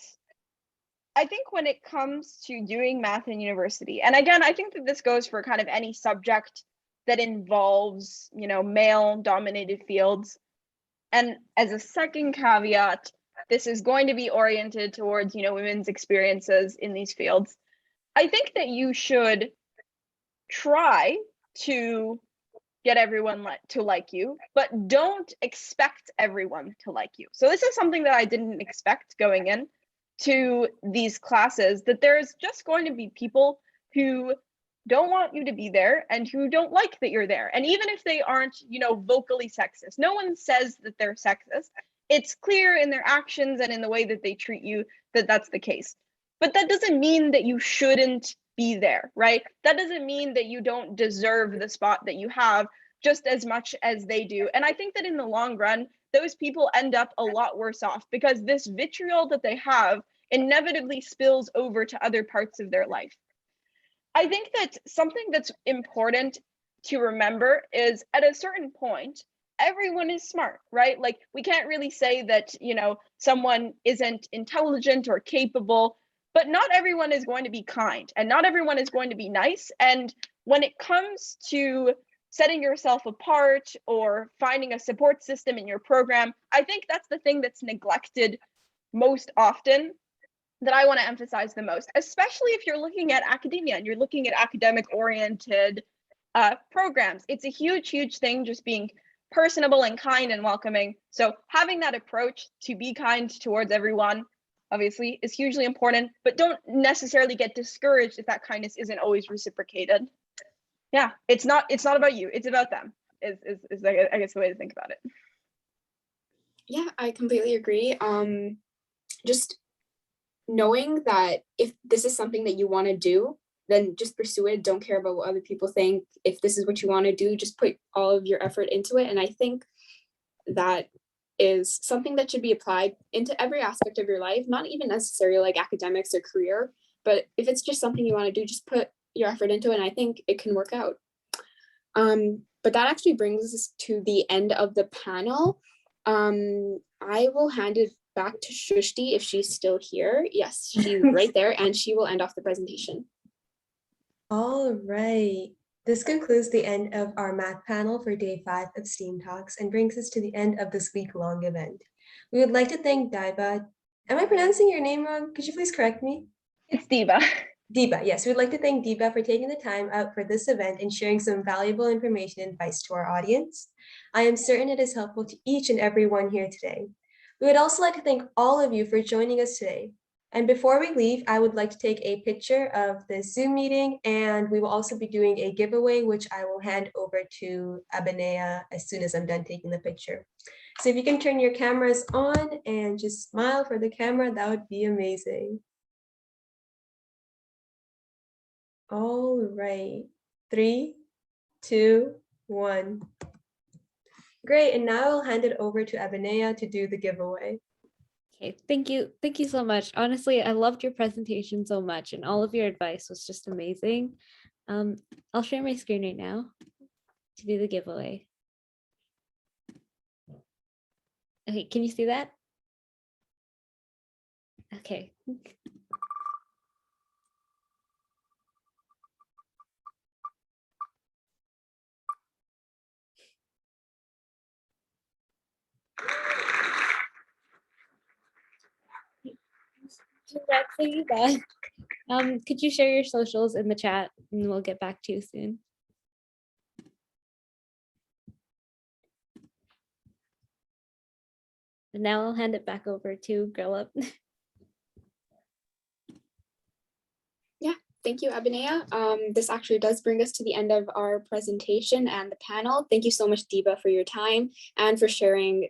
I think when it comes to doing math in university, and again, I think that this goes for kind of any subject that involves, male-dominated fields. And as a second caveat, this is going to be oriented towards, women's experiences in these fields. I think that you should try to get everyone to like you, but don't expect everyone to like you. So this is something that I didn't expect going in to these classes, that there's just going to be people who don't want you to be there and who don't like that you're there. And even if they aren't, vocally sexist, no one says that they're sexist. It's clear in their actions and in the way that they treat you that that's the case. But that doesn't mean that you shouldn't be there, right? That doesn't mean that you don't deserve the spot that you have just as much as they do. And I think that in the long run, those people end up a lot worse off because this vitriol that they have inevitably spills over to other parts of their life. I think that something that's important to remember is at a certain point, everyone is smart, right? Like we can't really say that, someone isn't intelligent or capable, but not everyone is going to be kind and not everyone is going to be nice. And when it comes to setting yourself apart or finding a support system in your program, I think that's the thing that's neglected most often, that I want to emphasize the most, especially if you're looking at academia and you're looking at academic oriented programs. It's a huge, huge thing just being personable and kind and welcoming. So having that approach to be kind towards everyone, obviously, is hugely important, but don't necessarily get discouraged if that kindness isn't always reciprocated. Yeah, it's not about you, it's about them, is I guess the way to think about it. Yeah, I completely agree. Just knowing that if this is something that you want to do, then just pursue it. Don't care about what other people think. If this is what you want to do, just put all of your effort into it. And I think that is something that should be applied into every aspect of your life, not even necessarily like academics or career, but if it's just something you want to do, just put your effort into it. And I think it can work out. But that actually brings us to the end of the panel. I will hand it back to Shushti if she's still here. Yes, she's right there, and she will end off the presentation. All right. This concludes the end of our math panel for day 5 of STEAM Talks and brings us to the end of this week-long event. We would like to thank Diba. Am I pronouncing your name wrong? Could you please correct me? It's Diba. Diba, yes. We'd like to thank Diba for taking the time out for this event and sharing some valuable information and advice to our audience. I am certain it is helpful to each and every one here today. We would also like to thank all of you for joining us today. And before we leave, I would like to take a picture of the Zoom meeting, and we will also be doing a giveaway, which I will hand over to Abinea as soon as I'm done taking the picture. So if you can turn your cameras on and just smile for the camera, that would be amazing. All right, 3, 2, 1. Great, and now I'll hand it over to Abinea to do the giveaway. Okay, thank you. Thank you so much. Honestly, I loved your presentation so much and all of your advice was just amazing. I'll share my screen right now to do the giveaway. Okay, can you see that? Okay. Congrats, Diba. Could you share your socials in the chat and we'll get back to you soon. And now I'll hand it back over to Girl Up. Yeah, thank you, Abinea. This actually does bring us to the end of our presentation and the panel. Thank you so much, Diba, for your time and for sharing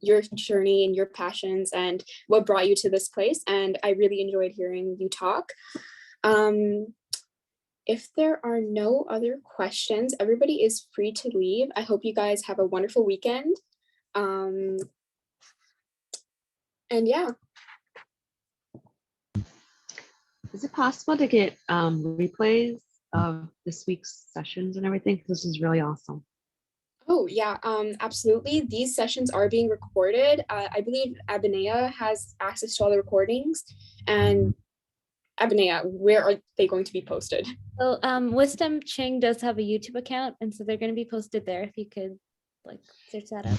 your journey and your passions and what brought you to this place. And I really enjoyed hearing you talk. If there are no other questions, everybody is free to leave. I hope you guys have a wonderful weekend. And yeah. Is it possible to get replays of this week's sessions and everything? This is really awesome. Oh yeah, absolutely. These sessions are being recorded. I believe Abinea has access to all the recordings. And Abinea, where are they going to be posted? So WiSTEM Ching does have a YouTube account, and so they're going to be posted there if you could like search that up.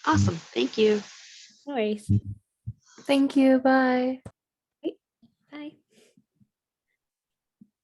Awesome. Thank you. No worries. Thank you. Bye. Bye.